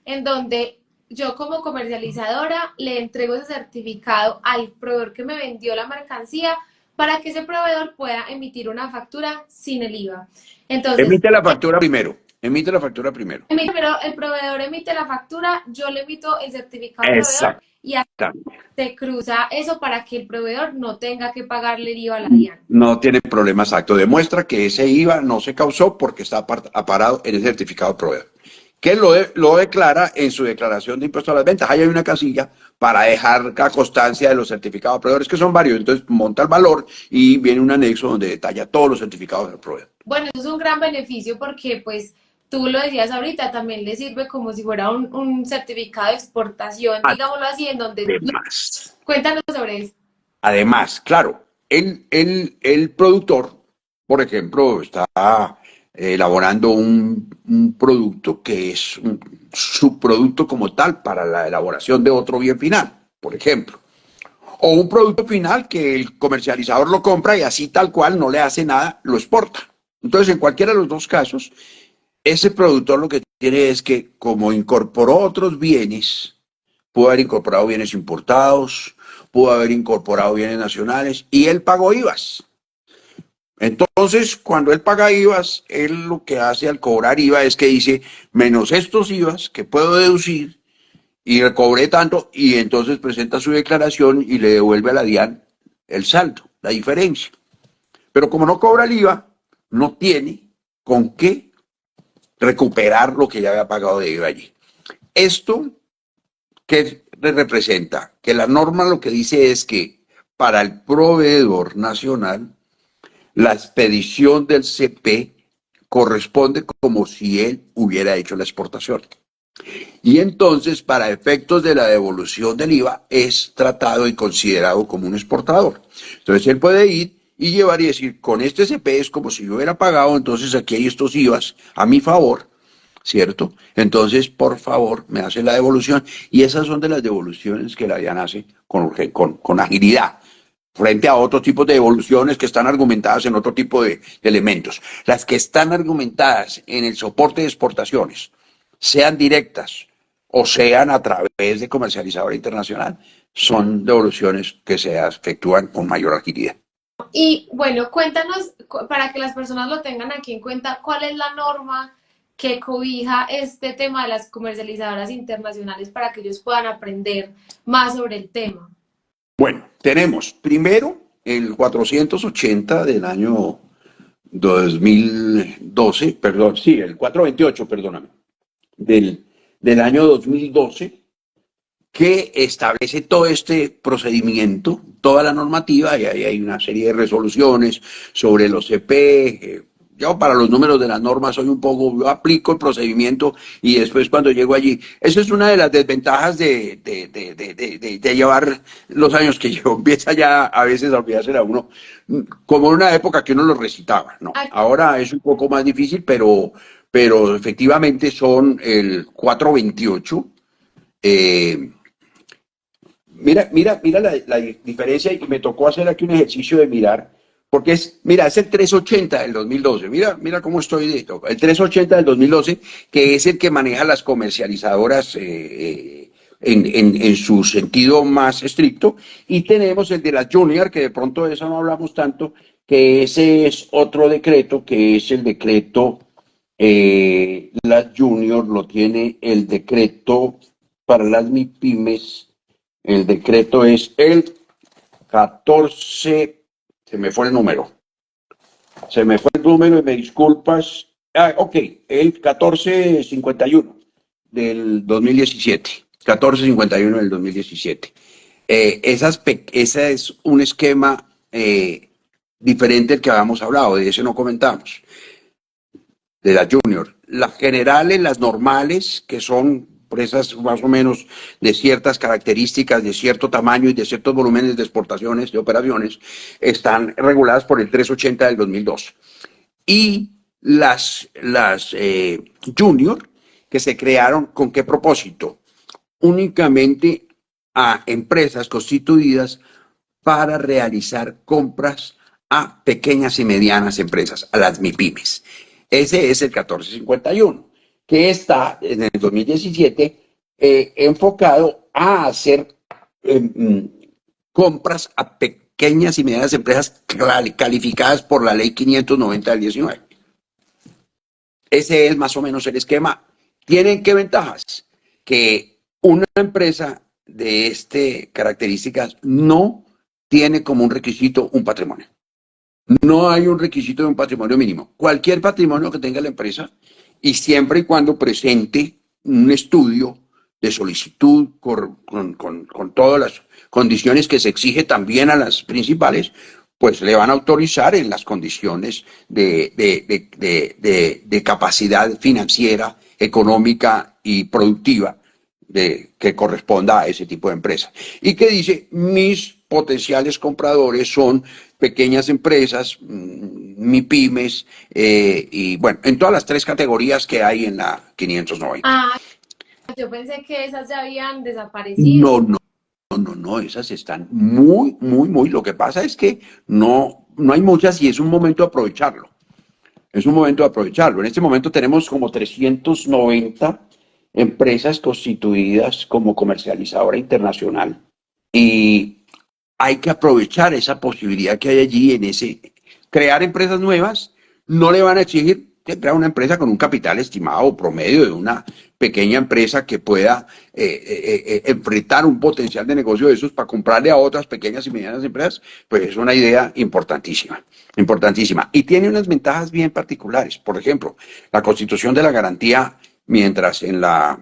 en donde yo como comercializadora le entrego ese certificado al proveedor que me vendió la mercancía para que ese proveedor pueda emitir una factura sin el IVA. Entonces, Emite la factura primero. Emite la factura primero. pero el proveedor emite la factura, yo le emito el certificado al proveedor y se cruza eso para que el proveedor no tenga que pagarle el IVA a la DIAN. No tiene problema exacto. Demuestra que ese IVA no se causó porque está aparado en el certificado de proveedor. Que lo declara en su declaración de impuesto a las ventas. Ahí hay una casilla para dejar la constancia de los certificados de proveedores, que son varios. Entonces monta el valor y viene un anexo donde detalla todos los certificados del proveedor. Bueno, eso es un gran beneficio porque pues tú lo decías ahorita, también le sirve como si fuera un certificado de exportación, digámoslo así, en donde... Además, Cuéntanos sobre eso. además, claro, el productor, por ejemplo, está elaborando un producto que es un subproducto como tal para la elaboración de otro bien final, por ejemplo. O un producto final que el comercializador lo compra y así tal cual no le hace nada, lo exporta. Entonces, en cualquiera de los dos casos, ese productor lo que tiene es que, como incorporó otros bienes, pudo haber incorporado bienes importados, pudo haber incorporado bienes nacionales y él pagó IVAs. Entonces, cuando él paga IVAs, él lo que hace al cobrar IVA es que dice, menos estos IVAs que puedo deducir y recobré tanto, y entonces presenta su declaración y le devuelve a la DIAN el saldo, la diferencia. Pero como no cobra el IVA, no tiene con qué recuperar lo que ya había pagado de IVA allí. Esto, ¿qué representa? Que la norma lo que dice es que para el proveedor nacional, la expedición del CP corresponde como si él hubiera hecho la exportación. Y entonces, para efectos de la devolución del IVA, es tratado y considerado como un exportador. Entonces, él puede ir y llevar y decir, con este CP es como si yo hubiera pagado, entonces aquí hay estos IVAs a mi favor, ¿cierto? Entonces, por favor, me hace la devolución. Y esas son de las devoluciones que la DIAN hace con agilidad, frente a otros tipos de devoluciones que están argumentadas en otro tipo de elementos. Las que están argumentadas en el soporte de exportaciones, sean directas o sean a través de comercializadora internacional, son devoluciones que se efectúan con mayor agilidad. Y bueno, cuéntanos, para que las personas lo tengan aquí en cuenta, ¿cuál es la norma que cobija este tema de las comercializadoras internacionales para que ellos puedan aprender más sobre el tema? Bueno, tenemos primero el 480 del año 2012, perdón, sí, el 428, perdóname, del año 2012, que establece todo este procedimiento, toda la normativa, y ahí hay una serie de resoluciones sobre los CP. Yo para los números de las normas soy un poco, yo aplico el procedimiento y después cuando llego allí, esa es una de las desventajas de llevar los años que llevo, empieza ya a veces a olvidarse a uno, como en una época que uno lo recitaba, ¿no? Ahora es un poco más difícil, pero efectivamente son el 428. Mira la diferencia y me tocó hacer aquí un ejercicio de mirar, porque es el 380 del 2012, mira cómo estoy, el 380 del 2012, que es el que maneja las comercializadoras en su sentido más estricto, y tenemos el de las Junior, que de pronto de eso no hablamos tanto, que ese es otro decreto, que es el decreto, las Junior lo tiene el decreto para las MIPIMES. El decreto es el 14, se me fue el número y me disculpas. Ok, el 1451 del 2017. 1451 del 2017. Ese es un esquema diferente al que habíamos hablado, de ese no comentamos, de la Junior. Las generales, las normales, que son empresas más o menos de ciertas características, de cierto tamaño y de ciertos volúmenes de exportaciones, de operaciones, están reguladas por el 380 del 2002. Y las Junior, que se crearon, ¿con qué propósito? Únicamente a empresas constituidas para realizar compras a pequeñas y medianas empresas, a las MIPIMES. Ese es el 1451, que está en el 2017 enfocado a hacer compras a pequeñas y medianas empresas calificadas por la ley 590 del 19. Ese es más o menos el esquema. ¿Tienen qué ventajas? Que una empresa de este características no tiene como un requisito un patrimonio. No hay un requisito de un patrimonio mínimo. Cualquier patrimonio que tenga la empresa, y siempre y cuando presente un estudio de solicitud con todas las condiciones que se exige también a las principales, pues le van a autorizar en las condiciones de capacidad financiera, económica y productiva que corresponda a ese tipo de empresa. Y que dice, mis potenciales compradores son pequeñas empresas, MIPYMES, y bueno, en todas las tres categorías que hay en la 590. Ah, yo pensé que esas ya habían desaparecido. No, no, no, esas están muy, muy, muy. Lo que pasa es que no hay muchas y es un momento de aprovecharlo. Es un momento de aprovecharlo. En este momento tenemos como 390 empresas constituidas como comercializadora internacional y hay que aprovechar esa posibilidad que hay allí en ese. Crear empresas nuevas, no le van a exigir que crea una empresa con un capital estimado promedio de una pequeña empresa que pueda enfrentar un potencial de negocio de esos para comprarle a otras pequeñas y medianas empresas, pues es una idea importantísima, importantísima. Y tiene unas ventajas bien particulares. Por ejemplo, la constitución de la garantía, mientras en la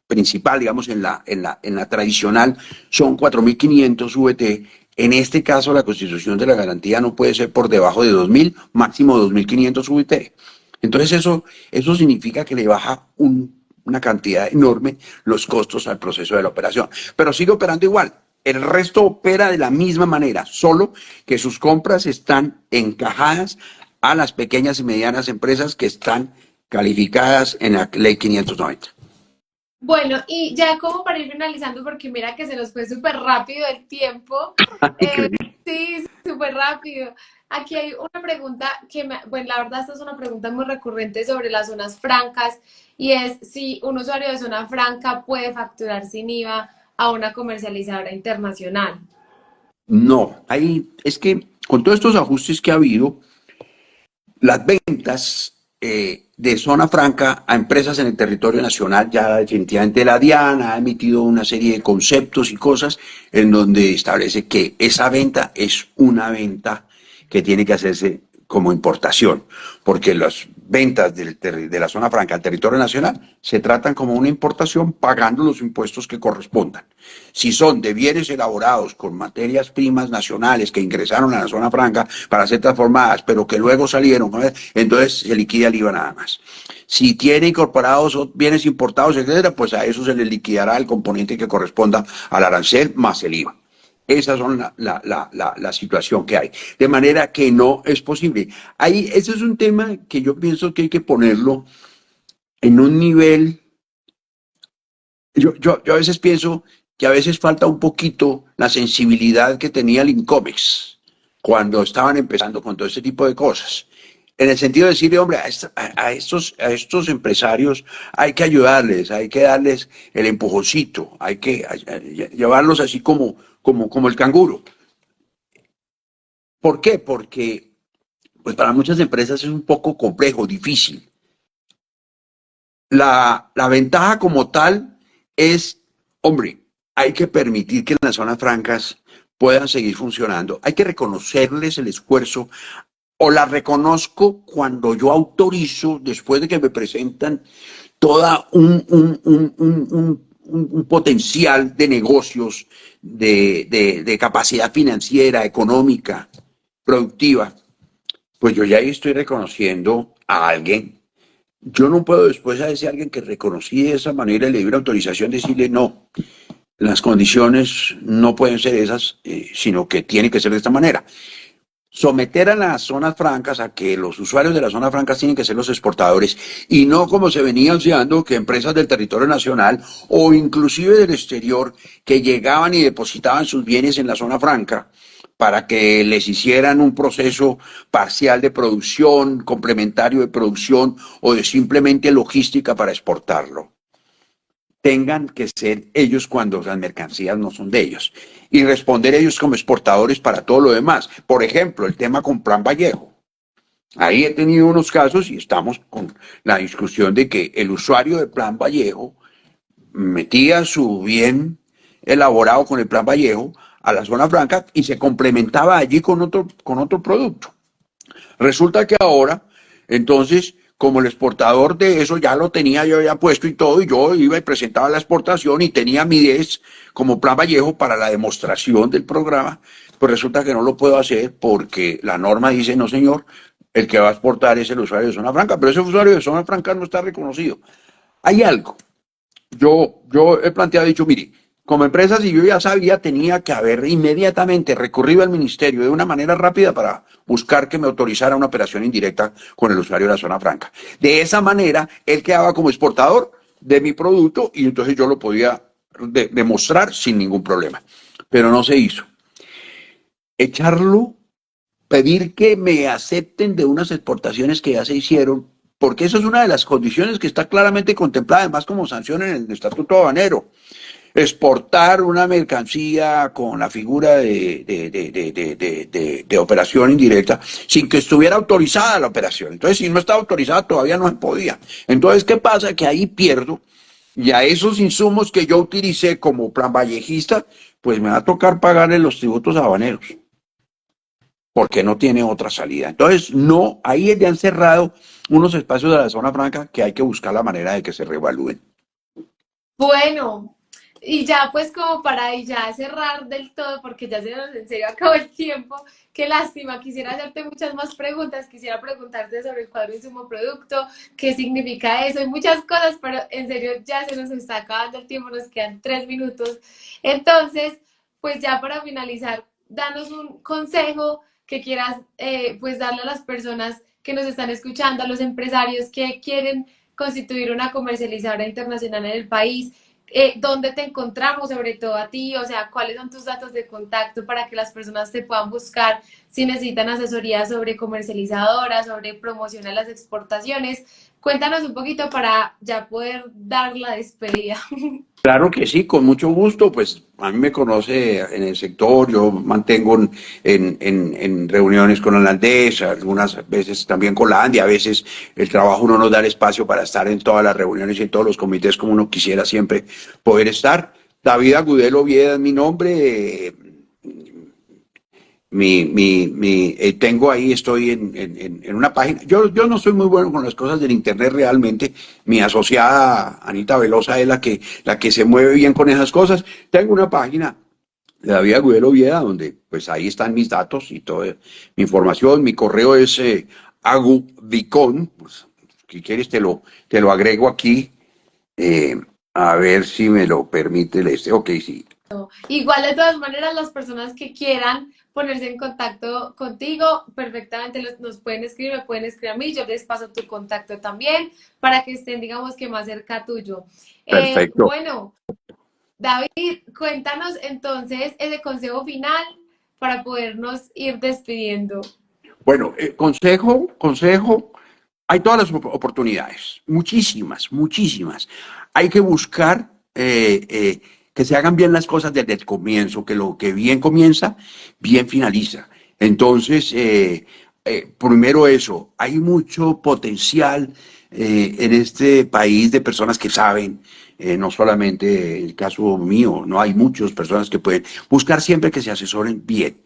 principal, digamos, en la tradicional, son 4.500 VT. En este caso, la constitución de la garantía no puede ser por debajo de 2.000, máximo 2.500 VT. Entonces, eso significa que le baja una cantidad enorme los costos al proceso de la operación. Pero sigue operando igual. El resto opera de la misma manera, solo que sus compras están encajadas a las pequeñas y medianas empresas que están calificadas en la ley 590. Bueno, y ya como para ir finalizando, porque mira que se nos fue súper rápido el tiempo. Eh, Increíble. sí, súper rápido. Aquí hay una pregunta bueno, la verdad esta es una pregunta muy recurrente sobre las zonas francas y es si un usuario de zona franca puede facturar sin IVA a una comercializadora internacional. No, es que con todos estos ajustes que ha habido, las ventas de zona franca a empresas en el territorio nacional, ya definitivamente la DIAN ha emitido una serie de conceptos y cosas en donde establece que esa venta es una venta que tiene que hacerse como importación, porque las ventas de la zona franca al territorio nacional se tratan como una importación pagando los impuestos que correspondan. Si son de bienes elaborados con materias primas nacionales que ingresaron a la zona franca para ser transformadas, pero que luego salieron, entonces se liquida el IVA nada más. Si tiene incorporados bienes importados, etcétera, pues a eso se le liquidará el componente que corresponda al arancel más el IVA. Esas son la situación que hay. De manera que no es posible. Ese es un tema que yo pienso que hay que ponerlo en un nivel. Yo a veces pienso que a veces falta un poquito la sensibilidad que tenía el Incomex cuando estaban empezando con todo este tipo de cosas. En el sentido de decirle, hombre, a estos empresarios hay que ayudarles, hay que darles el empujoncito, hay que llevarlos así como el canguro. ¿Por qué? Porque pues para muchas empresas es un poco complejo, difícil. La ventaja como tal es, hombre, hay que permitir que las zonas francas puedan seguir funcionando. Hay que reconocerles el esfuerzo o la reconozco cuando yo autorizo, después de que me presentan toda un potencial de negocios, de capacidad financiera, económica, productiva, pues yo ya ahí estoy reconociendo a alguien. Yo no puedo después a ese alguien que reconocí de esa manera y le di una autorización decirle no, las condiciones no pueden ser esas, sino que tiene que ser de esta manera. Someter a las zonas francas a que los usuarios de las zonas francas tienen que ser los exportadores y no como se venía anunciando que empresas del territorio nacional o inclusive del exterior que llegaban y depositaban sus bienes en la zona franca para que les hicieran un proceso parcial de producción, complementario de producción o de simplemente logística para exportarlo. Tengan que ser ellos cuando las mercancías no son de ellos y responder ellos como exportadores para todo lo demás. Por ejemplo, el tema con Plan Vallejo. Ahí he tenido unos casos y estamos con la discusión de que el usuario de Plan Vallejo metía su bien elaborado con el Plan Vallejo a la zona franca y se complementaba allí con otro producto. Resulta que ahora, entonces, como el exportador de eso ya lo tenía yo ya puesto y todo, y yo iba y presentaba la exportación y tenía mi 10 como Plan Vallejo para la demostración del programa, pues resulta que no lo puedo hacer porque la norma dice, no señor, el que va a exportar es el usuario de zona franca, pero ese usuario de zona franca no está reconocido. Hay algo. Yo he planteado, he dicho, mire, como empresa, si yo ya sabía, tenía que haber inmediatamente recurrido al ministerio de una manera rápida para buscar que me autorizara una operación indirecta con el usuario de la zona franca. De esa manera, él quedaba como exportador de mi producto y entonces yo lo podía demostrar sin ningún problema. Pero no se hizo. Echarlo, pedir que me acepten de unas exportaciones que ya se hicieron, porque eso es una de las condiciones que está claramente contemplada, además como sanción en el Estatuto Aduanero. Exportar una mercancía con la figura de operación indirecta sin que estuviera autorizada la operación. Entonces, si no estaba autorizada, todavía no se podía. Entonces, ¿qué pasa? Que ahí pierdo y a esos insumos que yo utilicé como plan vallejista, pues me va a tocar pagarle los tributos aduaneros porque no tiene otra salida. Entonces, no, ahí ya han cerrado unos espacios de la zona franca que hay que buscar la manera de que se reevalúen. Bueno, y ya pues como para ahí ya cerrar del todo, porque ya se nos en serio acabó el tiempo, qué lástima, quisiera hacerte muchas más preguntas, quisiera preguntarte sobre el cuadro insumo producto, qué significa eso y muchas cosas, pero en serio ya se nos está acabando el tiempo, nos quedan 3 minutos. Entonces, pues ya para finalizar, danos un consejo que quieras pues darle a las personas que nos están escuchando, a los empresarios que quieren constituir una comercializadora internacional en el país. ¿Dónde te encontramos, sobre todo a ti? O sea, ¿cuáles son tus datos de contacto para que las personas te puedan buscar si necesitan asesoría sobre comercializadoras, sobre promoción a las exportaciones? Cuéntanos un poquito para ya poder dar la despedida. Claro que sí, con mucho gusto. Pues a mí me conoce en el sector, yo mantengo en reuniones con holandés, algunas veces también con la ANDI, a veces el trabajo no nos da el espacio para estar en todas las reuniones y en todos los comités como uno quisiera siempre poder estar. David Agudelo Vieda es mi nombre. Tengo ahí, estoy en una página. Yo no soy muy bueno con las cosas del internet realmente. Mi asociada Anita Velosa es la que se mueve bien con esas cosas. Tengo una página de David Agudelo Vieda donde pues ahí están mis datos y toda mi información. Mi correo es agubicon. Pues, si quieres te lo agrego aquí. eh, a ver si me lo permite Ok, sí. Igual, de todas maneras, las personas que quieran ponerse en contacto contigo, perfectamente nos pueden escribir, me pueden escribir a mí, yo les paso tu contacto también para que estén, digamos que más cerca tuyo. Perfecto. Bueno, David, cuéntanos entonces ese consejo final para podernos ir despidiendo. Bueno, consejo, hay todas las oportunidades, muchísimas, muchísimas. Hay que buscar que se hagan bien las cosas desde el comienzo, que lo que bien comienza, bien finaliza. Entonces, primero eso, hay mucho potencial en este país de personas que saben, no solamente el caso mío, no hay muchas personas que pueden buscar siempre que se asesoren bien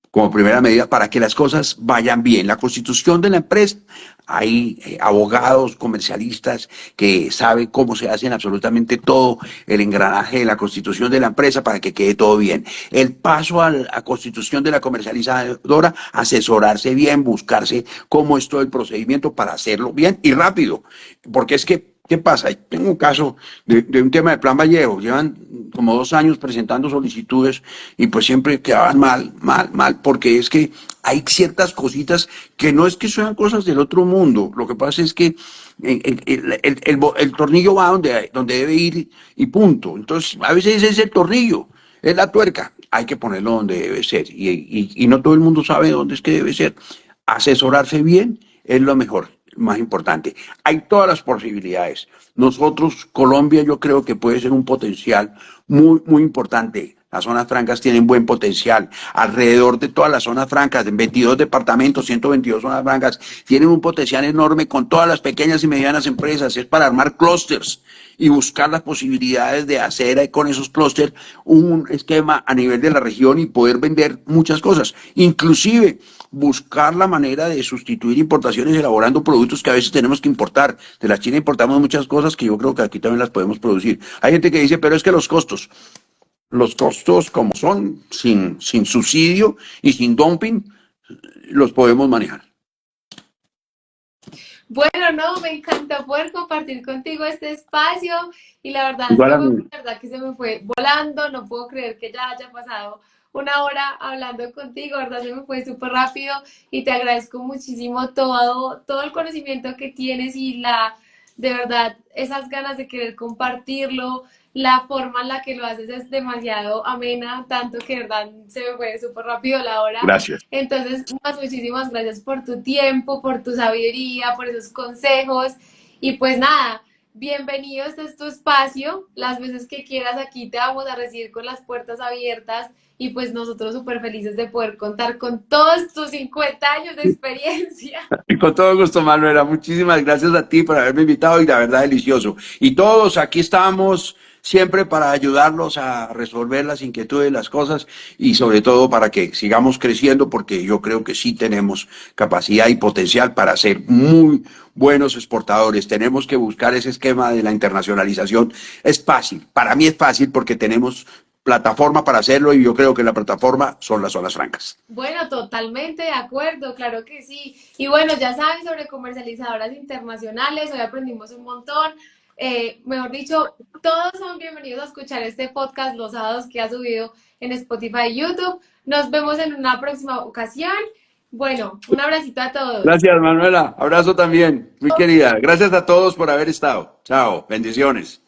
como primera medida para que las cosas vayan bien. La constitución de la empresa, hay abogados, comercialistas que saben cómo se hacen absolutamente todo el engranaje de la constitución de la empresa para que quede todo bien. El paso a la constitución de la comercializadora, asesorarse bien, buscarse cómo es todo el procedimiento para hacerlo bien y rápido. Porque es que ¿qué pasa? Tengo un caso de un tema de Plan Vallejo. Llevan como 2 años presentando solicitudes y pues siempre quedaban mal, mal, mal, porque es que hay ciertas cositas que no es que sean cosas del otro mundo. Lo que pasa es que el tornillo va donde debe ir y punto. Entonces, a veces es el tornillo, es la tuerca. Hay que ponerlo donde debe ser y no todo el mundo sabe dónde es que debe ser. Asesorarse bien es lo mejor, más importante. Hay todas las posibilidades. Nosotros, Colombia, yo creo que puede ser un potencial muy, muy importante. Las zonas francas tienen buen potencial. Alrededor de todas las zonas francas, en 22 departamentos, 122 zonas francas, tienen un potencial enorme con todas las pequeñas y medianas empresas. Es para armar clústeres y buscar las posibilidades de hacer con esos clústeres un esquema a nivel de la región y poder vender muchas cosas. Inclusive buscar la manera de sustituir importaciones elaborando productos que a veces tenemos que importar. De la China importamos muchas cosas que yo creo que aquí también las podemos producir. Hay gente que dice, pero es que los costos. los costos como son, sin subsidio y sin dumping, los podemos manejar. Bueno, no, me encantó poder compartir contigo este espacio y la verdad es Igual que a fue, mí. la verdad que se me fue volando, no puedo creer que ya haya pasado una hora hablando contigo, ¿verdad? Se me fue súper rápido y te agradezco muchísimo todo el conocimiento que tienes y de verdad, esas ganas de querer compartirlo, la forma en la que lo haces es demasiado amena, tanto que, de verdad, se me fue súper rápido la hora. Gracias. Entonces, muchísimas gracias por tu tiempo, por tu sabiduría, por esos consejos. Y pues nada, bienvenido, este es tu espacio. Las veces que quieras aquí te vamos a recibir con las puertas abiertas. Y pues nosotros súper felices de poder contar con todos tus 50 años de experiencia. Y con todo gusto, Manuela. Muchísimas gracias a ti por haberme invitado y la verdad delicioso. Y todos aquí estamos siempre para ayudarlos a resolver las inquietudes, las cosas y sobre todo para que sigamos creciendo porque yo creo que sí tenemos capacidad y potencial para ser muy buenos exportadores. Tenemos que buscar ese esquema de la internacionalización. Es fácil. Para mí es fácil porque tenemos plataforma para hacerlo y yo creo que la plataforma son las zonas francas. Bueno, totalmente de acuerdo, claro que sí. Y bueno, ya saben sobre comercializadoras internacionales, hoy aprendimos un montón. Mejor dicho, todos son bienvenidos a escuchar este podcast los sábados que ha subido en Spotify y YouTube. Nos vemos en una próxima ocasión. Bueno, un abracito a todos. Gracias, Manuela. Abrazo también, muy querida. Gracias a todos por haber estado. Chao, bendiciones.